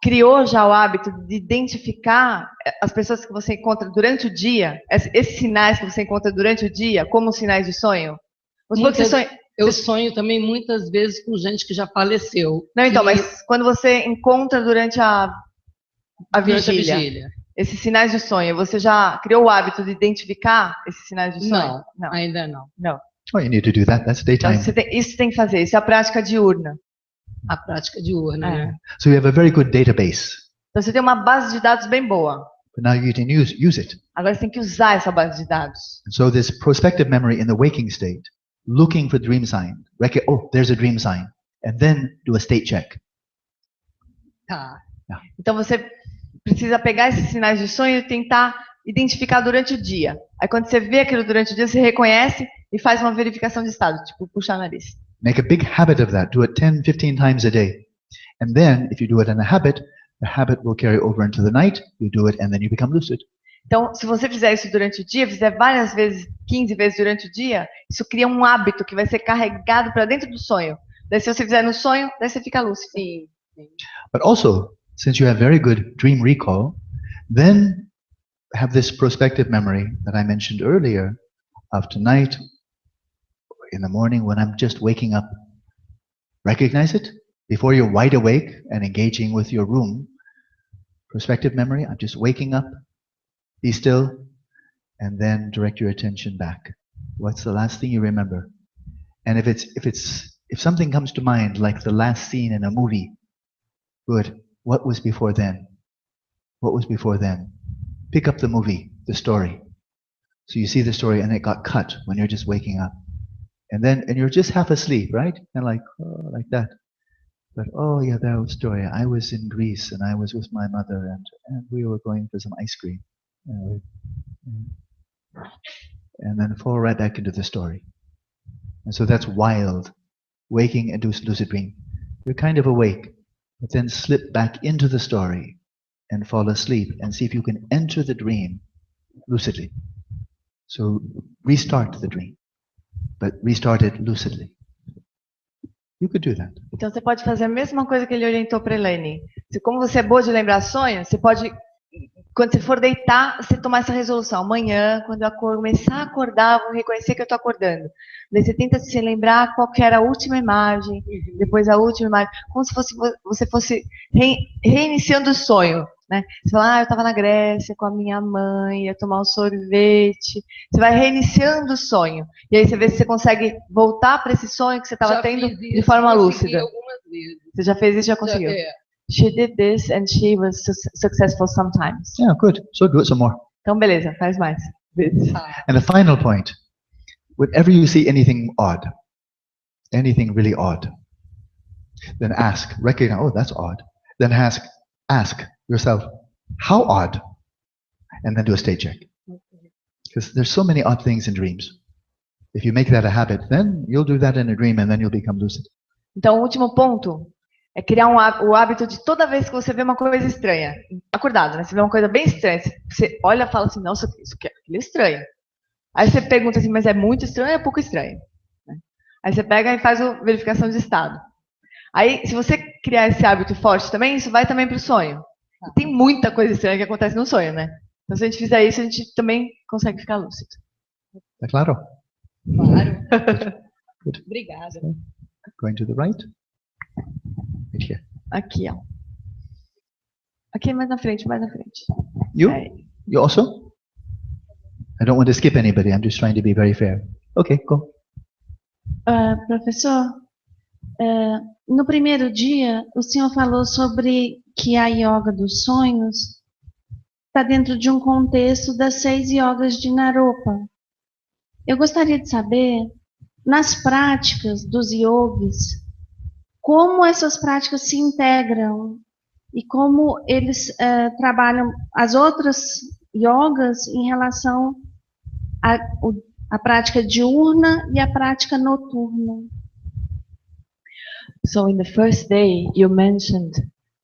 criou já o hábito de identificar as pessoas que você encontra durante o dia, esses sinais que você encontra durante o dia, como sinais de sonho? Eu sonho também muitas vezes com gente que já faleceu. Não, então, mas quando você encontra durante a vigília, esses sinais de sonho, você já criou o hábito de identificar esses sinais de sonho? Não, ainda não. Não. Oh, you need to do that. That's daytime. Então, isso tem que fazer. Isso é a prática diurna. A prática diurna, né? So you have a very good database. Então você tem uma base de dados bem boa. But now you can use it. Agora você tem que usar essa base de dados. So this prospective memory in the waking state, looking for dream sign. Oh, there's a dream sign. And then do a state check. Tá. Então você precisa pegar esses sinais de sonho e tentar identificar durante o dia. Aí quando você vê aquilo durante o dia, você reconhece e faz uma verificação de estado, tipo puxar o nariz. Make a big habit of that. Do it 10, 15 times a day. And then, if you do it in a habit, the habit will carry over into the night. You do it and then you become lucid. Então, se você fizer isso durante o dia, fizer várias vezes, 15 vezes durante o dia, isso cria um hábito que vai ser carregado para dentro do sonho. Daí se você fizer no sonho, daí você fica lúcido. Sim. But also, since you have very good dream recall, then have this prospective memory that I mentioned earlier of tonight, in the morning when I'm just waking up. Recognize it before you're wide awake and engaging with your room. Prospective memory, I'm just waking up. Be still and then direct your attention back. What's the last thing you remember? And if something comes to mind like the last scene in a movie, good. What was before then? What was before then? Pick up the movie, the story. So you see the story and it got cut when you're just waking up. And you're just half asleep, right? And like that. But oh yeah, that was story. I was in Greece and I was with my mother and we were going for some ice cream. And then fall right back into the story. And so that's wild. Waking and lucid dream. You're kind of awake, but then slip back into the story and fall asleep and see if you can enter the dream lucidly. So restart the dream. But restart it lucidly. You could do that. Então você pode fazer a mesma coisa que ele orientou para Elaine. Como você é boa de lembrar sonhos, você pode, quando você for deitar, você tomar essa resolução. Amanhã, quando eu começar a acordar, eu vou reconhecer que eu estou acordando. Daí você tenta se lembrar qual que era a última imagem, depois a última imagem, como se você fosse reiniciando o sonho. Né? Você fala, eu estava na Grécia com a minha mãe, ia tomar um sorvete. Você vai reiniciando o sonho. E aí você vê se você consegue voltar para esse sonho que você estava tendo de forma lúcida. Algumas vezes. Você já fez isso, já conseguiu? She did this and she was successful sometimes. Yeah, good. So do it some more. Então, beleza, faz mais vezes. And the final point, whenever you see anything odd, anything really odd, then ask, recognize, oh, that's odd. Then ask yourself, how odd? And then do a state check. Because there's so many odd things in dreams. If you make that a habit, then you'll do that in a dream and then you'll become lucid. Então, o último ponto é criar o hábito de toda vez que você vê uma coisa estranha, acordado, né? Você vê uma coisa bem estranha, você olha e fala assim, nossa, isso aqui é estranho. Aí você pergunta assim, mas é muito estranho ou é pouco estranho? Aí você pega e faz a verificação de estado. Aí, se você criar esse hábito forte também, isso vai também para o sonho. E tem muita coisa estranha que acontece no sonho, né? Então, se a gente fizer isso, a gente também consegue ficar lúcido. É claro? Claro. Good. Obrigada. Going to the right. Right here. Aqui, ó. Aqui mais na frente, mais na frente. You? Aí. You also? I don't want to skip anybody. I'm just trying to be very fair. Okay, go. Professor, no primeiro dia, o senhor falou sobre que a yoga dos sonhos está dentro de um contexto das 6 yogas de Naropa. Eu gostaria de saber, nas práticas dos yogis, como essas práticas se integram e como eles trabalham as outras yogas em relação à prática diurna e à prática noturna. So in the first day, you mentioned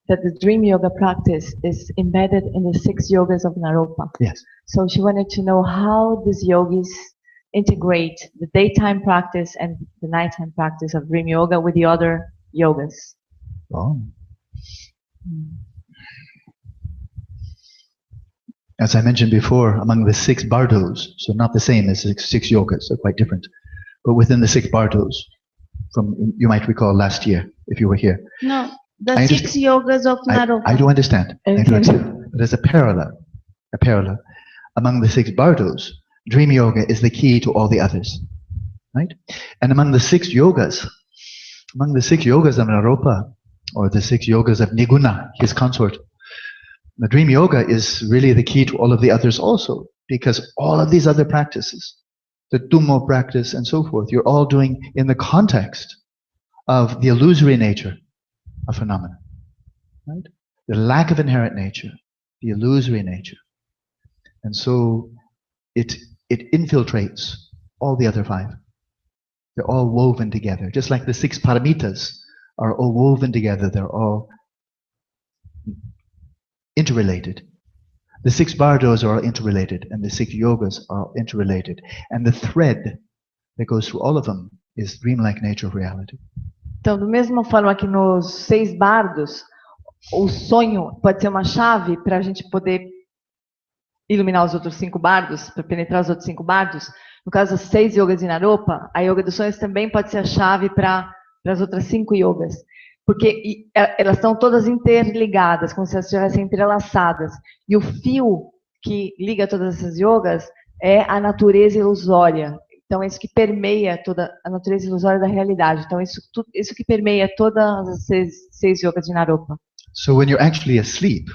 that the dream yoga practice is embedded in the 6 yogas of Naropa. Yes. So she wanted to know how these yogis integrate the daytime practice and the nighttime practice of dream yoga with the other yogas. Oh. As I mentioned before, among the 6 bardos, so not the same as 6 yogas, they're quite different, but within the 6 bardos, from you might recall last year if you were here. No, the 6 yogas of Naropa. I do understand. I do understand. But there's a parallel. Among the 6 bardos, dream yoga is the key to all the others, right? And among the 6 yogas of Naropa, or the 6 yogas of Niguna, his consort, the dream yoga is really the key to all of the others also, because all of these other practices, the Tummo practice and so forth, you're all doing in the context of the illusory nature of phenomena, right? The lack of inherent nature, the illusory nature. And so it infiltrates all the other 5. They're all woven together, just like the 6 paramitas are all woven together. They're all interrelated. The 6 bardos are all interrelated, and the 6 yogas are all interrelated. And the thread that goes through all of them is dreamlike nature of reality. Então, da mesma forma que nos 6 bardos, o sonho pode ser uma chave para a gente poder iluminar os outros 5 bardos, para penetrar os outros 5 bardos. No caso das 6 yogas de Naropa, a yoga dos sonhos também pode ser a chave para as outras 5 yogas. Porque elas estão todas interligadas, como se elas estivessem entrelaçadas. E o fio que liga todas essas yogas é a natureza ilusória. Então, é isso que permeia toda a natureza ilusória da realidade. Então, isso que permeia todas as 6 yogas de Naropa. So when you're actually asleep,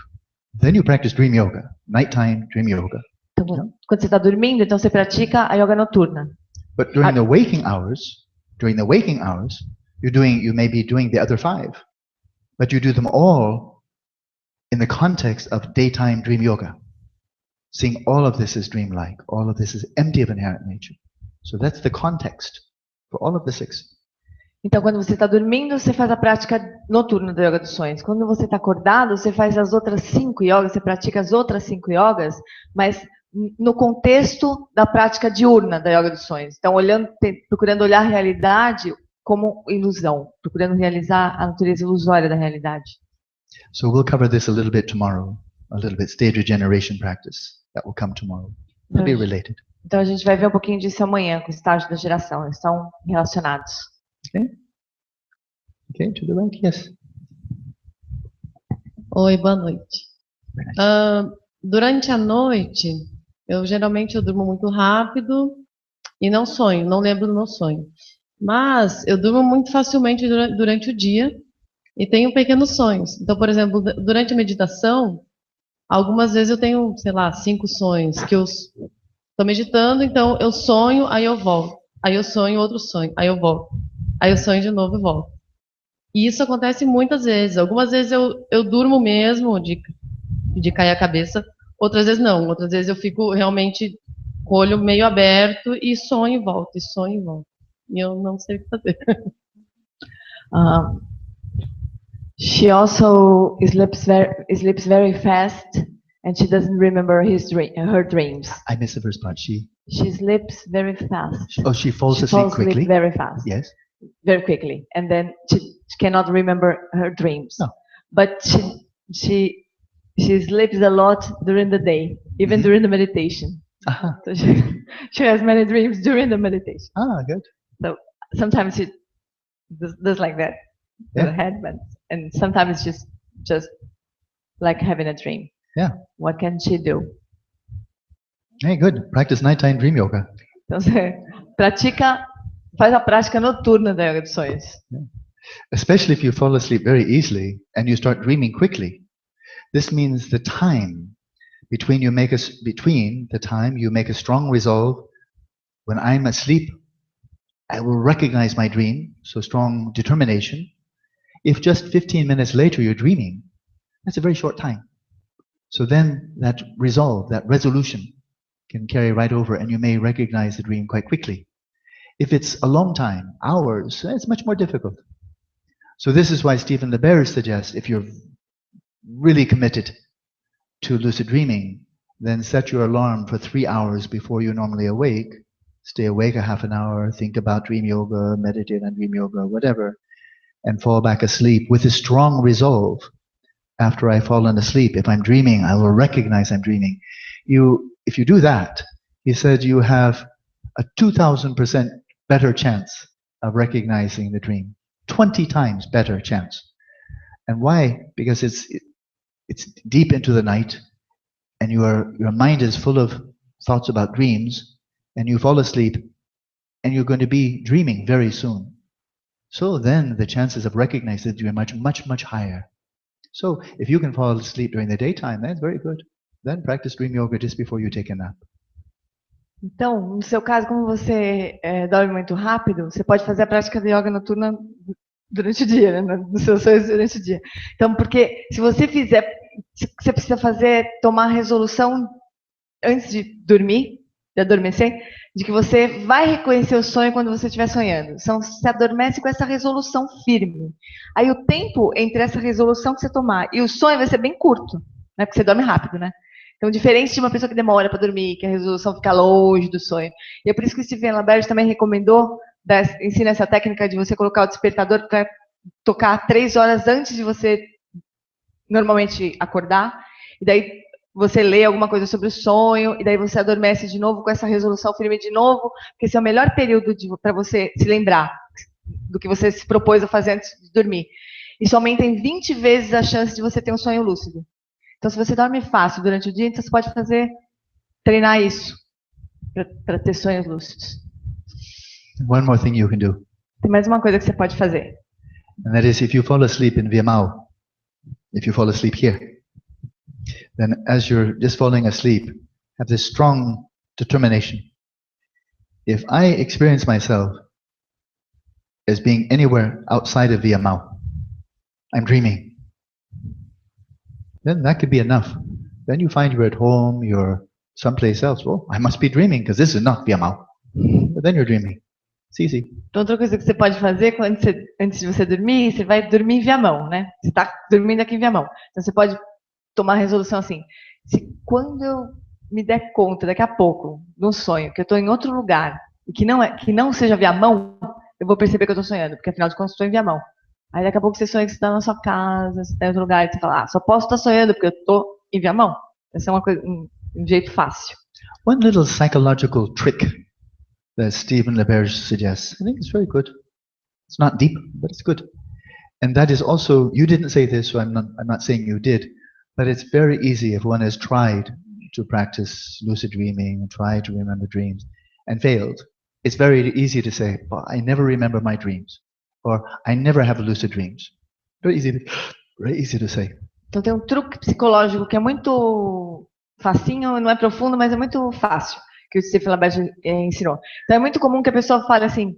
then you practice dream yoga, nighttime dream yoga. Então, quando você está dormindo, então você pratica a yoga noturna. But during the waking hours, you may be doing the other 5, but you do them all in the context of daytime dream yoga. Seeing all of this is dreamlike, all of this is empty of inherent nature. So that's the context for all of the 6. Então, quando você está dormindo, você faz a prática noturna da yoga dos sonhos. Quando você está acordado, você faz as outras 5 yogas, você pratica as outras 5 yogas, mas no contexto da prática diurna da yoga dos sonhos. Então, procurando olhar a realidade como ilusão, procurando realizar a natureza ilusória da realidade. So we'll cover this a little bit tomorrow, a little bit stage regeneration practice that will come tomorrow. It'll be related. Então a gente vai ver um pouquinho disso amanhã com o estágio da geração, eles estão relacionados. Okay? Okay, to the right, yes. Oi, boa noite. Durante a noite, geralmente eu durmo muito rápido e não sonho, não lembro do meu sonho. Mas eu durmo muito facilmente durante o dia e tenho pequenos sonhos. Então, por exemplo, durante a meditação, algumas vezes eu tenho, 5 sonhos, que eu estou meditando, então eu sonho, aí eu volto. Aí eu sonho outro sonho, aí eu volto. Aí eu sonho de novo e volto. E isso acontece muitas vezes. Algumas vezes eu durmo mesmo, de cair a cabeça. Outras vezes não. Outras vezes eu fico realmente com o olho meio aberto e sonho e volto, e sonho e volto. E eu não sei o que fazer. She also sleeps very fast, and she doesn't remember her dreams. I missed the first part. She sleeps very fast. Oh, she falls asleep quickly? Very fast. Yes. Very quickly, and then she cannot remember her dreams. No. But she sleeps a lot during the day, even during the meditation. So she has many dreams during the meditation. Ah, good. So sometimes she does like that, Yeah. the headband, and sometimes it's just like having a dream. Yeah. What can she do? Hey, good. Practice nighttime dream yoga. Então você faz a prática noturna da yoga dos sonhos. Especially if you fall asleep very easily and you start dreaming quickly. This means the time between the time you make a strong resolve. When I'm asleep, I will recognize my dream, so strong determination. If just 15 minutes later you're dreaming, that's a very short time. So then that resolve, that resolution can carry right over and you may recognize the dream quite quickly. If it's a long time, hours, it's much more difficult. So this is why Stephen LeBear suggests if you're really committed to lucid dreaming, then set your alarm for 3 hours before you're normally awake. Stay awake a half an hour, think about dream yoga, meditate on dream yoga, whatever, and fall back asleep with a strong resolve. After I've fallen asleep, if I'm dreaming, I will recognize I'm dreaming. If you do that, he said you have a 2,000% better chance of recognizing the dream. 20 times better chance. And why? Because it's deep into the night, and your mind is full of thoughts about dreams, and you fall asleep, and you're going to be dreaming very soon. So then the chances of recognizing the dream are much, much higher. So if you can fall asleep during the daytime, that's very good. Then practice dream yoga just before you take a nap. Então, no seu caso, como você dorme muito rápido, você pode fazer a prática de yoga noturna durante o dia, né? Nos seus sonhos durante o dia. Então, porque se você fizer, você precisa tomar a resolução antes de dormir, de adormecer, de que você vai reconhecer o sonho quando você estiver sonhando. Então, você adormece com essa resolução firme. Aí o tempo entre essa resolução que você tomar e o sonho vai ser bem curto, né? Porque você dorme rápido, né? Então, diferente de uma pessoa que demora para dormir, que a resolução fica longe do sonho. E é por isso que o Stephen LeBear também recomendou, ensina essa técnica de você colocar o despertador para tocar 3 horas antes de você normalmente acordar. E daí você lê alguma coisa sobre o sonho, e daí você adormece de novo com essa resolução firme de novo, porque esse é o melhor período para você se lembrar do que você se propôs a fazer antes de dormir. Isso aumenta em 20 vezes a chance de você ter um sonho lúcido. Então, se você dorme fácil durante o dia, então você pode treinar isso, para ter sonhos lúcidos. One more thing you can do. Tem mais uma coisa que você pode fazer. And that is if you fall asleep in Viamao, if you fall asleep here, then as you're just falling asleep, have this strong determination. If I experience myself as being anywhere outside of Viamao, I'm dreaming, then that could be enough. Then you find you're at home, you're someplace else. Well, I must be dreaming because this is not Viamao. But then you're dreaming. It's easy. Então, outra coisa que você pode fazer antes de você dormir, você vai dormir em Viamão, né? Você está dormindo aqui em Viamão. Então, você pode tomar a resolução assim. Quando eu me der conta, daqui a pouco, de um sonho, que eu estou em outro lugar, e que não seja Viamão, eu vou perceber que eu estou sonhando, porque afinal de contas, estou em Viamão. Aí daqui a pouco você sonha que você está na sua casa, você está em outro lugar, e você fala, só posso estar sonhando porque eu estou em Viamão. Esse é um jeito fácil. One little psychological trick that Stephen LeBear suggests, I think it's very good. It's not deep, but it's good. And that is also, you didn't say this, so I'm not saying you did, but it's very easy if one has tried to practice lucid dreaming and tried to remember dreams and failed. It's very easy to say, I never remember my dreams. Or I never have lucid dreams. Very easy to say. Então tem um truque psicológico que é muito facinho, não é profundo, mas é muito fácil, que o Stephen LeBear ensinou. Então é muito comum que a pessoa fale assim,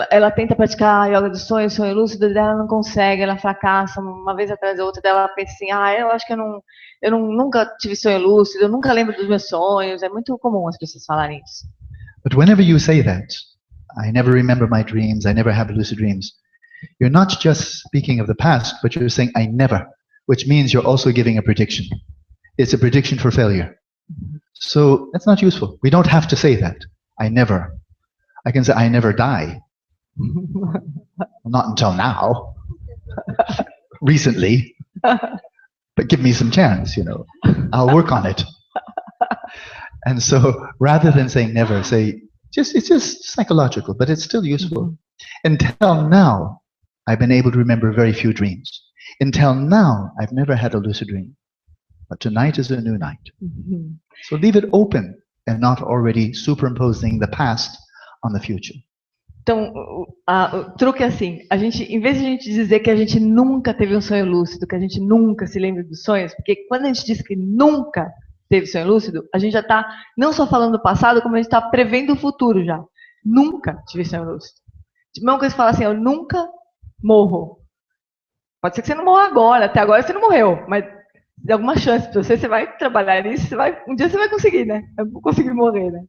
ela tenta praticar a yoga do sonho lúcido, ela não consegue, ela fracassa uma vez atrás da outra, ela pensa assim, eu acho que eu nunca tive sonho lúcido, eu nunca lembro dos meus sonhos. É muito comum as pessoas falarem isso. But whenever you say that, I never remember my dreams, I never have lucid dreams, you're not just speaking of the past, but you're saying I never, which means you're also giving a prediction. It's a prediction for failure. So that's not useful. We don't have to say that. I never. I can say I never die. Not until now. Recently. But give me some chance, I'll work on it. And so rather than saying never, say it's just psychological, but it's still useful. Until now, I've been able to remember very few dreams. Until now, I've never had a lucid dream. But tonight is a new night. So leave it open and not already superimposing the past on the future. Então, o truque é assim, em vez de a gente dizer que a gente nunca teve um sonho lúcido, que a gente nunca se lembra dos sonhos, porque quando a gente diz que nunca teve sonho lúcido, a gente já está não só falando do passado, como a gente está prevendo o futuro já. Nunca tive sonho lúcido. A mesma coisa que falar assim, eu nunca morro. Pode ser que você não morra agora, até agora você não morreu, mas de alguma chance para você vai trabalhar nisso, um dia você vai conseguir, né? Vai conseguir morrer, né?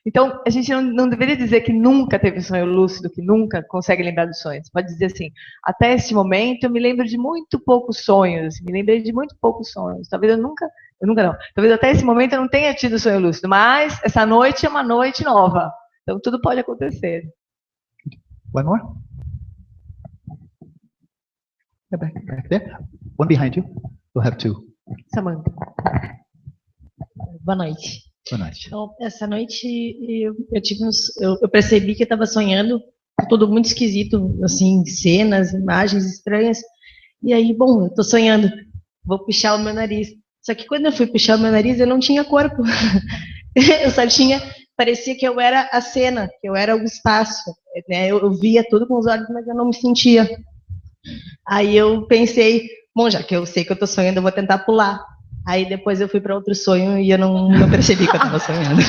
Então, a gente não deveria dizer que nunca teve sonho lúcido, que nunca consegue lembrar dos sonhos. Pode dizer assim, até este momento eu me lembro de muito poucos sonhos, me lembrei de muito poucos sonhos. Talvez eu nunca não. Talvez até esse momento eu não tenha tido sonho lúcido, mas essa noite é uma noite nova. Então, tudo pode acontecer. One more? Yeah, back there. One behind you. We'll have two. Samantha. Boa noite. Boa noite. Então, essa noite eu percebi que eu estava sonhando, tudo muito esquisito, assim, cenas, imagens estranhas. E aí, bom, eu estou sonhando, vou puxar o meu nariz. Só que quando eu fui puxar o meu nariz, eu não tinha corpo. Eu só tinha, parecia que eu era a cena, que eu era o espaço, né? Eu via tudo com os olhos, mas eu não me sentia. Aí eu pensei, bom, já que eu sei que eu estou sonhando, eu vou tentar pular. Aí depois eu fui para outro sonho e eu não percebi que eu estava sonhando.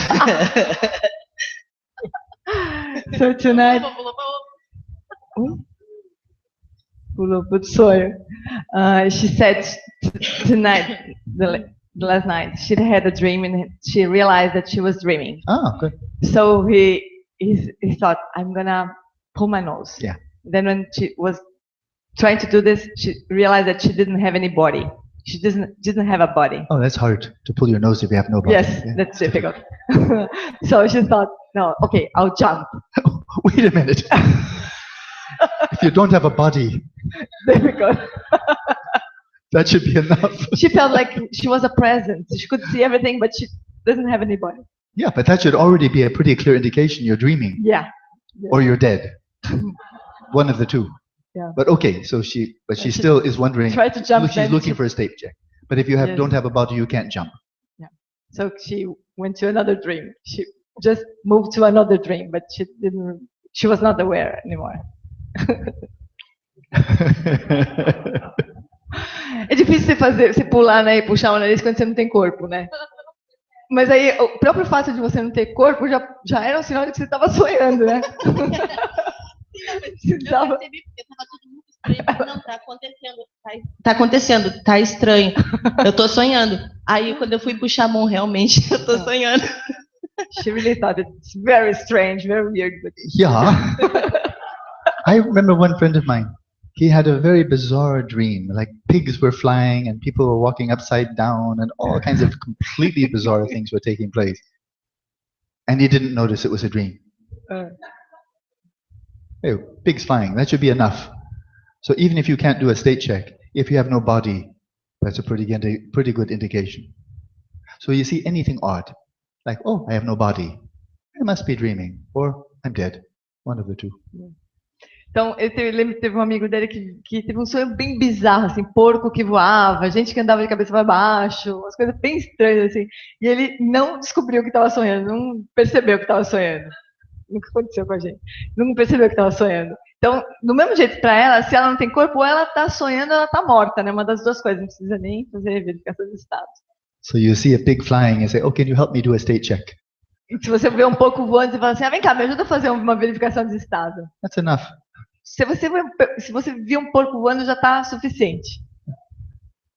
So tonight... Pulou pro sonho. She said tonight, the last night, she had a dream and she realized that she was dreaming. Oh, good. So he thought, I'm gonna pull my nose. Yeah. Then when she was trying to do this, she realized that she didn't have any body. She didn't have a body. Oh, that's hard to pull your nose if you have no body. Yes, Yeah. that's difficult. So she thought, no, okay, I'll jump. Wait a minute. If you don't have a body, Difficult. that should be enough. She felt like she was a presence. She could see everything, but she doesn't have any body. Yeah, but that should already be a pretty clear indication you're dreaming. Yeah. Or you're dead. One of the two. Yeah. But okay, so she still is wondering. Try to jump. She's looking for a state check. But if you don't have a body, you can't jump. Yeah. So she went to another dream. She just moved to another dream, but she was not aware anymore. É difícil você pular, né, e puxar o nariz quando você não tem corpo, né? Mas aí o próprio fato de você não ter corpo já era um sinal de que você estava sonhando, né? Eu percebi porque estava tudo muito estranho. Não, está acontecendo. Está acontecendo, está estranho. Eu estou sonhando. Aí quando eu fui puxar a mão, realmente eu estou sonhando. She really thought it's very strange, very weird. But... Yeah. I remember one friend of mine. He had a very bizarre dream, like pigs were flying and people were walking upside down and all kinds of completely bizarre things were taking place. And he didn't notice it was a dream. Hey, pigs flying, that should be enough. So even if you can't do a state check, if you have no body, that's a pretty good indication. So you see anything odd, like, oh, I have no body, I must be dreaming, or I'm dead, one of the two. Então, eu lembro que teve um amigo dele que teve um sonho bem bizarro, assim, porco que voava, gente que andava de cabeça para baixo, umas coisas bem estranhas, assim. E ele não descobriu que estava sonhando, não percebeu que estava sonhando. Nunca aconteceu com a gente. Não percebeu que estava sonhando. Então, do mesmo jeito, para ela, se ela não tem corpo, ou ela está sonhando, ou ela está morta, né? Uma das duas coisas, não precisa nem fazer verificação de estado. So you see a pig flying and say, oh, can you help me do a state check? E se você vê um porco voando, você fala assim, vem cá, me ajuda a fazer uma verificação de estado. That's enough. Se você vir um porco voando, já está suficiente.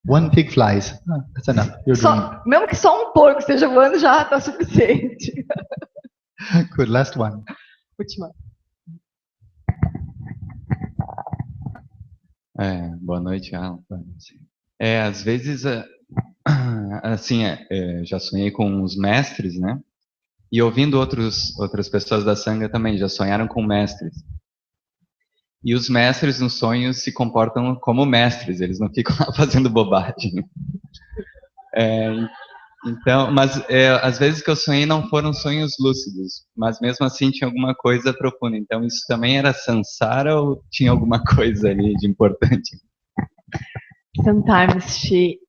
One pig flies. Oh, that's enough. You're dreaming. Mesmo que só um porco esteja voando, já está suficiente. Good, last one. Última. Boa noite, Alan. Às vezes, assim, já sonhei com os mestres, né? E ouvindo outras pessoas da Sangha também já sonharam com mestres. E os mestres nos sonhos se comportam como mestres, eles não ficam lá fazendo bobagem. Então, mas às vezes que eu sonhei não foram sonhos lúcidos, mas mesmo assim tinha alguma coisa profunda. Então isso também era samsara ou tinha alguma coisa ali de importante? Sometimes he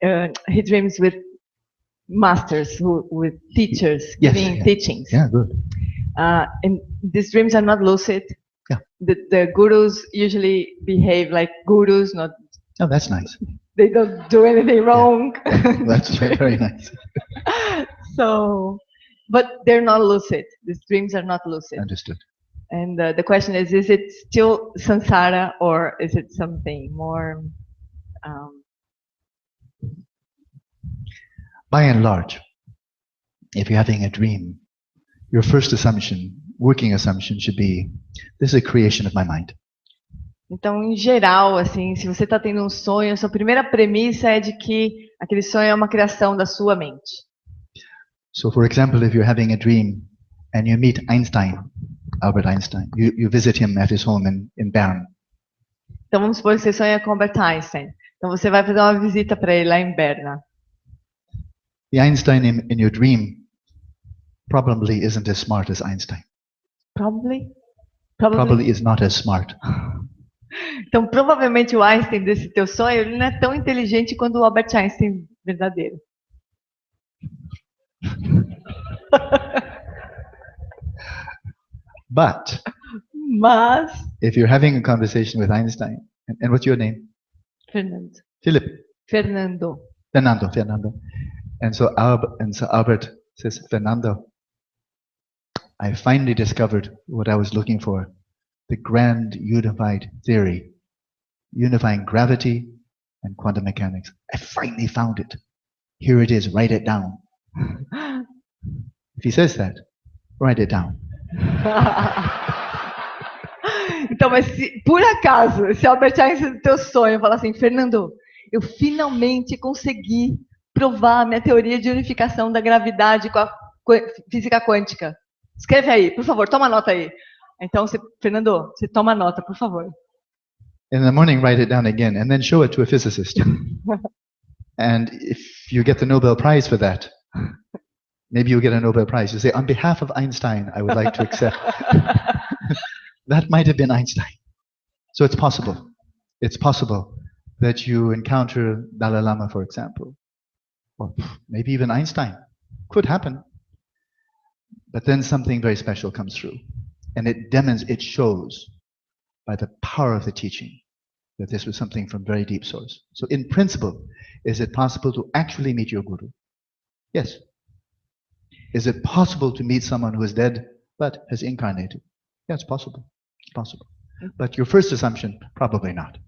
dreams with masters, with teachers Yes, giving yeah. teachings. Yeah, good. And these dreams are not lucid. Yeah. The gurus usually behave like gurus, not Oh, that's nice. they don't do anything wrong. That's very nice. So, but they're not lucid. These dreams are not lucid. Understood. And the question is it still samsara or is it something more? By and large, if you're having a dream, your first assumption, working assumption, should be, this is a creation of my mind. Então, em geral, assim, se você está tendo um sonho, a sua primeira premissa é de que aquele sonho é uma criação da sua mente. So, for example, if you're having a dream and you meet Einstein, Albert Einstein, you visit him at his home in Bern. Então, vamos supor que você sonha com Albert Einstein. Então, você vai fazer uma visita para ele lá em Berna. The Einstein in your dream probably isn't as smart as Einstein. Probably Is not as smart. Então, provavelmente o Einstein desse teu sonho, ele não é tão inteligente quanto o Albert Einstein verdadeiro. Mas, if you're having a conversation with Einstein, and what's your name? Fernando. Philip. Fernando. Fernando. And so Albert says, Fernando, I finally discovered what I was looking for. The grand unified theory, unifying gravity and quantum mechanics. I finally found it. Here it is, write it down. If he says that, write it down. Então, mas se, por acaso, se Albert Einstein do teu sonho falar assim, Fernando, eu finalmente consegui provar a minha teoria de unificação da gravidade com a física quântica. Escreve aí, por favor, toma nota aí. Então, Fernando, você toma nota, por favor. In the morning, write it down again, and then show it to a physicist. And if you get the Nobel Prize for that, maybe you'll get a Nobel Prize. You say, on behalf of Einstein, I would like to accept. That might have been Einstein. So it's possible. It's possible that you encounter Dalai Lama, for example, or maybe even Einstein. Could happen. But then something very special comes through. And it shows by the power of the teaching that this was something from very deep source. So in principle, is it possible to actually meet your guru? Yes. Is it possible to meet someone who is dead but has incarnated? Yeah, it's possible. It's possible. But your first assumption, probably not.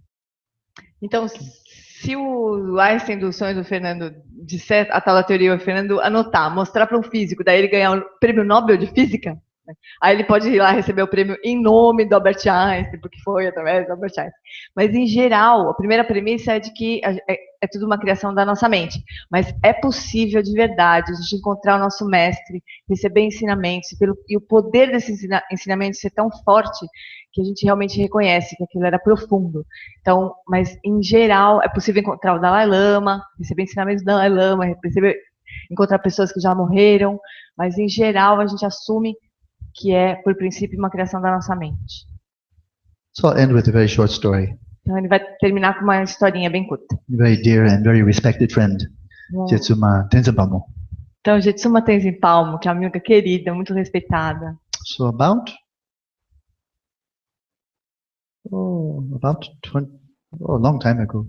Então, se o Einstein do sonho do Fernando disser a tal da teoria, o Fernando anotar, mostrar para um físico, daí ele ganhar o prêmio Nobel de Física, né? Aí ele pode ir lá receber o prêmio em nome do Albert Einstein, porque foi através do Albert Einstein. Mas, em geral, a primeira premissa é de que é tudo uma criação da nossa mente. Mas é possível, de verdade, a gente encontrar o nosso mestre, receber ensinamentos, e o poder desses ensinamentos ser tão forte que a gente realmente reconhece que aquilo era profundo. Então, mas, em geral, é possível encontrar o Dalai Lama, receber ensinamentos do Dalai Lama, encontrar pessoas que já morreram, mas, em geral, a gente assume que é, por princípio, uma criação da nossa mente. So I'll end with a very short story. Então ele vai terminar com uma historinha bem curta. Very dear and very respected friend, Jetsuma Tenzabamo. Então, Jetsuma Tenzin Palmo, que é uma amiga querida, muito respeitada. So about 20, a long time ago,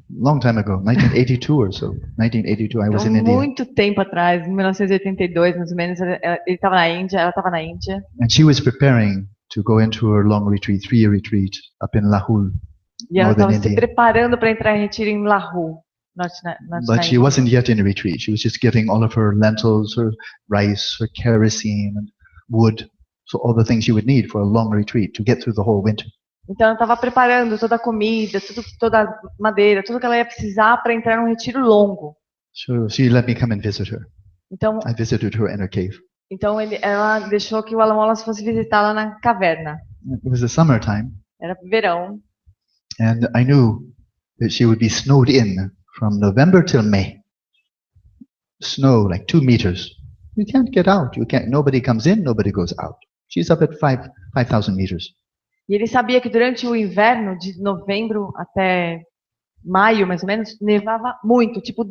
1982 or so. 1982, I was in India. Muito tempo atrás, em 1982, mais ou menos, ele estava na Índia, ela estava na Índia. And she was preparing to go into her long retreat, 3-year retreat, up in Lahore. E ela estava se preparando para entrar em retiro em Lahore, norte da But she wasn't yet in a retreat. She was just giving all of her lentils, her rice, her kerosene, and wood, so all the things she would need for a long retreat to get through the whole winter. Então ela estava preparando toda a comida, toda a madeira, tudo que ela ia precisar para entrar num retiro longo. So she let me come and visit her. Então, I visited her in her cave. Então ela deixou que o Wallace fosse visitá-la na caverna. It was the summertime. Era verão. And I knew that she would be snowed in from November till May. Snow like 2 meters. You can't get out. Nobody comes in, nobody goes out. She's up at 5,000 meters. E ele sabia que durante o inverno, de novembro até maio, mais ou menos, nevava muito, tipo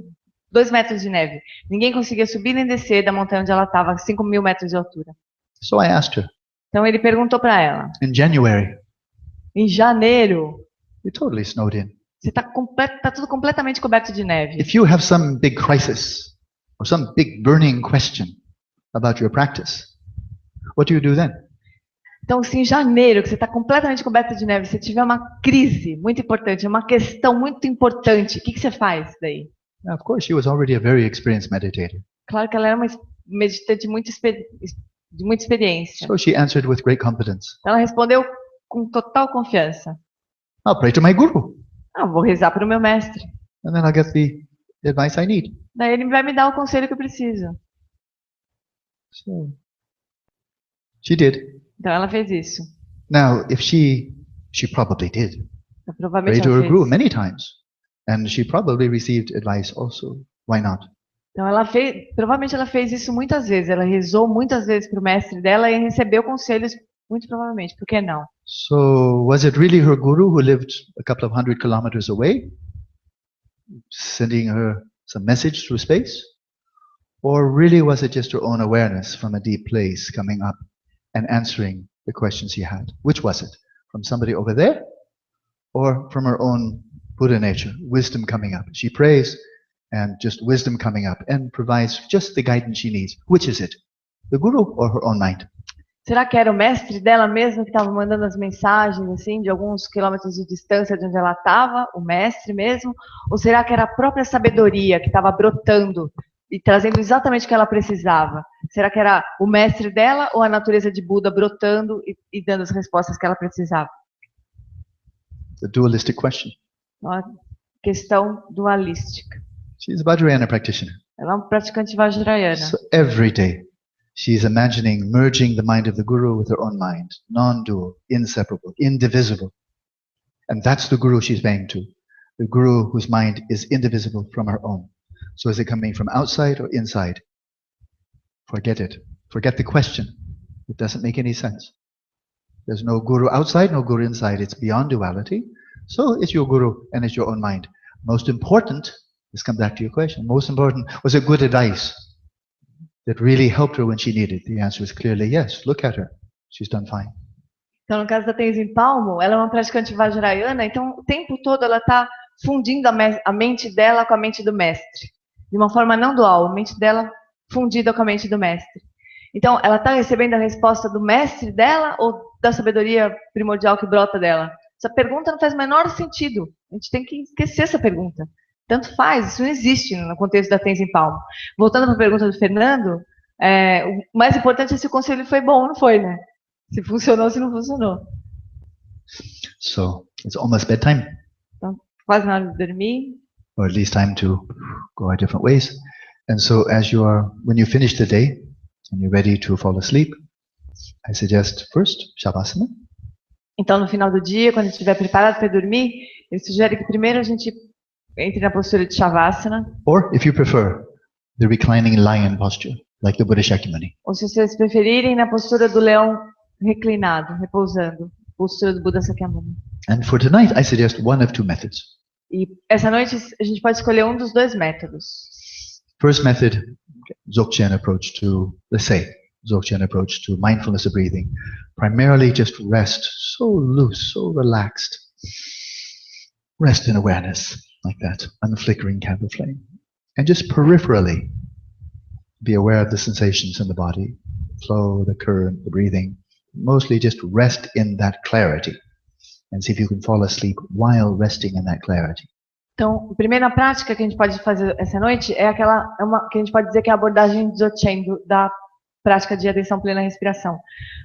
2 metros de neve. Ninguém conseguia subir nem descer da montanha onde ela estava, 5.000 metros de altura. So I asked her, Então ele perguntou para ela, in January, em janeiro, you're totally snowed in. você tá tudo completamente coberto de neve. If you have some big crisis or some big burning question about your practice, what do you do then? Então, se em janeiro, que você está completamente coberto de neve, você tiver uma crise muito importante, uma questão muito importante, o que você faz daí? Now, of course, she was already a very experienced meditator. Claro que ela era uma meditante de muita experiência. So she answered with great confidence. Ela respondeu com total confiança. I'll pray to my guru, Vou rezar para o meu mestre. and then I'll get the advice I need. Daí ele vai me dar o conselho que eu preciso. So she did. Então ela fez isso. Now, if she probably did. Então, Pray provavelmente to ela her guru fez. many times, and she probably received advice also. Why not? Então provavelmente ela fez isso muitas vezes. Ela rezou muitas vezes para o mestre dela e recebeu conselhos, muito provavelmente. Por que não? So was it really her guru who lived a couple of 100 kilometers away, sending her some message through space? Or really was it just her own awareness from a deep place coming up and answering the questions she had? Which was it? From somebody over there? Or from her own Buddha nature, wisdom coming up? She prays and just wisdom coming up and provides just the guidance she needs. Which is it? The guru or her own mind? Será que era o mestre dela mesmo que estava mandando as mensagens, assim, de alguns quilômetros de distância de onde ela estava, o mestre mesmo? Ou será que era a própria sabedoria que estava brotando e trazendo exatamente o que ela precisava? Será que era o mestre dela ou a natureza de Buda brotando e dando as respostas que ela precisava? The dualistic question. Uma questão dualística. She's a Vajrayana practitioner. Ela é uma praticante vajrayana. So every day she's imagining merging the mind of the guru with her own mind, non-dual, inseparable, indivisible. And that's the guru she's paying to. The guru whose mind is indivisible from her own. So is it coming from outside or inside? Forget it. Forget the question. It doesn't make any sense. There's no guru outside, no guru inside. It's beyond duality. So it's your guru and it's your own mind. Most important, let's come back to your question. Most important, was it good advice that really helped her when she needed? The answer is clearly yes. Look at her. She's done fine. Então, no caso da Tenzin Palmo, ela é uma praticante vajrayana, então o tempo todo ela está fundindo a mente dela com a mente do mestre. De uma forma não dual, a mente dela fundida com a mente do mestre. Então, ela está recebendo a resposta do mestre dela ou da sabedoria primordial que brota dela? Essa pergunta não faz o menor sentido. A gente tem que esquecer essa pergunta. Tanto faz, isso não existe no contexto da Tenzin Palmo. Voltando para a pergunta do Fernando, o mais importante é se o conselho foi bom ou não foi, né? Se funcionou ou se não funcionou. So it's almost bedtime, Então, quase na hora de dormir. or at least time to go our different ways. And so when you finish the day and you're ready to fall asleep, I suggest first Shavasana. Então, no final do dia, quando estiver preparado para dormir, ele sugere que primeiro a gente entre na postura de Shavasana. Or, if you prefer, the reclining lion posture, like the Buddha Shakyamuni. Ou, se vocês preferirem, na postura do leão reclinado, repousando. Postura do Buda Sakyamuni. And for tonight, I suggest one of two methods. E essa noite a gente pode escolher um dos 2 métodos. First method, Dzogchen approach to, let's say, Dzogchen approach to mindfulness of breathing. Primarily just rest, so loose, so relaxed. Rest in awareness, like that, unflickering candle flame. And just peripherally be aware of the sensations in the body, the flow, the current, the breathing. Mostly just rest in that clarity. And see if you can fall asleep while resting in that clarity. Então, a primeira prática que a gente pode fazer essa noite é uma que a gente pode dizer que é a abordagem de Dzogchen, da prática de atenção plena à respiração.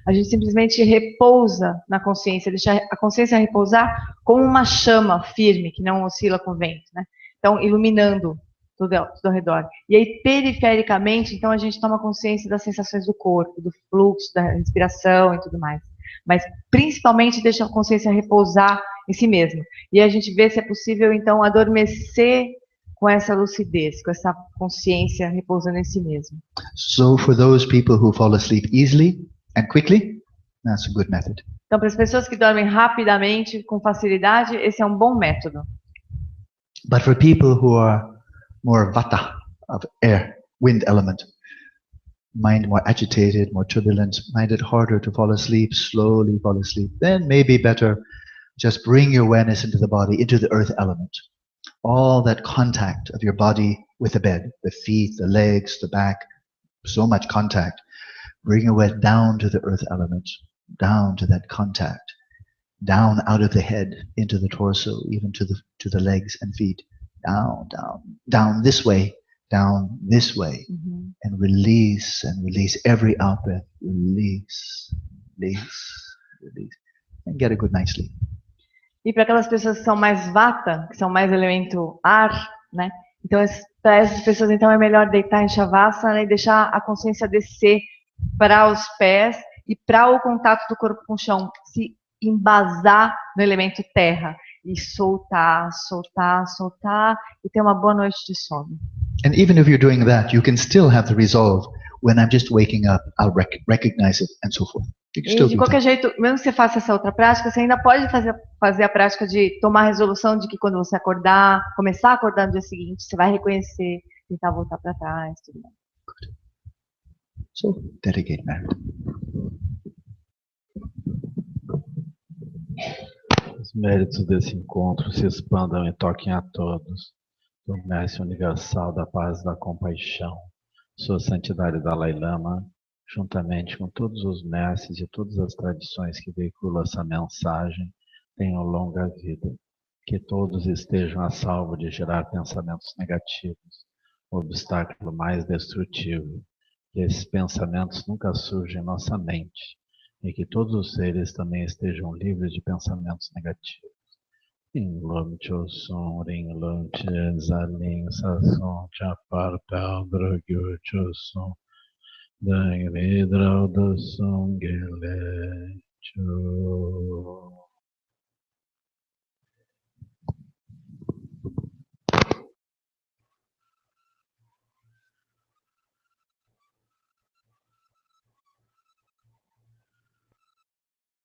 A gente simplesmente repousa na consciência, deixa a consciência repousar como uma chama firme, que não oscila com o vento, né? Então, iluminando tudo ao redor. E aí, perifericamente, então, a gente toma consciência das sensações do corpo, do fluxo, da respiração e tudo mais. Mas, principalmente, deixa a consciência repousar em si mesmo. E a gente vê se é possível, então, adormecer com essa lucidez, com essa consciência repousando em si mesmo. So for those people who fall asleep easily and quickly, that's a good method. Então, para as pessoas que dormem rapidamente, com facilidade, esse é um bom método. But for people who are more vata, of air, wind element. Mind more agitated, more turbulent, find it harder to fall asleep, slowly fall asleep. Then maybe better just bring your awareness into the body, into the earth element. All that contact of your body with the bed, the feet, the legs, the back, so much contact. Bring your awareness down to the earth element, down to that contact, down out of the head into the torso, even to the legs and feet. Down, down, down this way, and release every out breath. Release, and get a good night's sleep. E para aquelas pessoas que são mais vata, que são mais elemento ar, né? Então, para essas pessoas, então, é melhor deitar em shavasana e deixar a consciência descer para os pés e para o contato do corpo com o chão, se embasar no elemento terra e soltar e ter uma boa noite de sono. And even if you're doing that, you can still have the resolve. When I'm just waking up, I'll recognize it, and so forth. You can still E de do qualquer that. jeito, mesmo que você faça essa outra prática, você ainda pode fazer a prática de tomar a resolução de que quando você acordar, começar a acordar no dia seguinte, você vai reconhecer, tentar voltar para trás, tudo mais. So dedicate merit. Os méritos desse encontro se expandam e toquem a todos. Do Mestre Universal da Paz e da Compaixão, Sua Santidade Dalai Lama, juntamente com todos os mestres e todas as tradições que veiculam essa mensagem, tenham longa vida. Que todos estejam a salvo de gerar pensamentos negativos, o obstáculo mais destrutivo. Que esses pensamentos nunca surjam em nossa mente e que todos os seres também estejam livres de pensamentos negativos. Ring Lom Cho Song, Ring Lom Che Zaling Sa Song Cha Par Pao Dragyo Cho Song, Dang Ri Drao Do Song Gele Cho.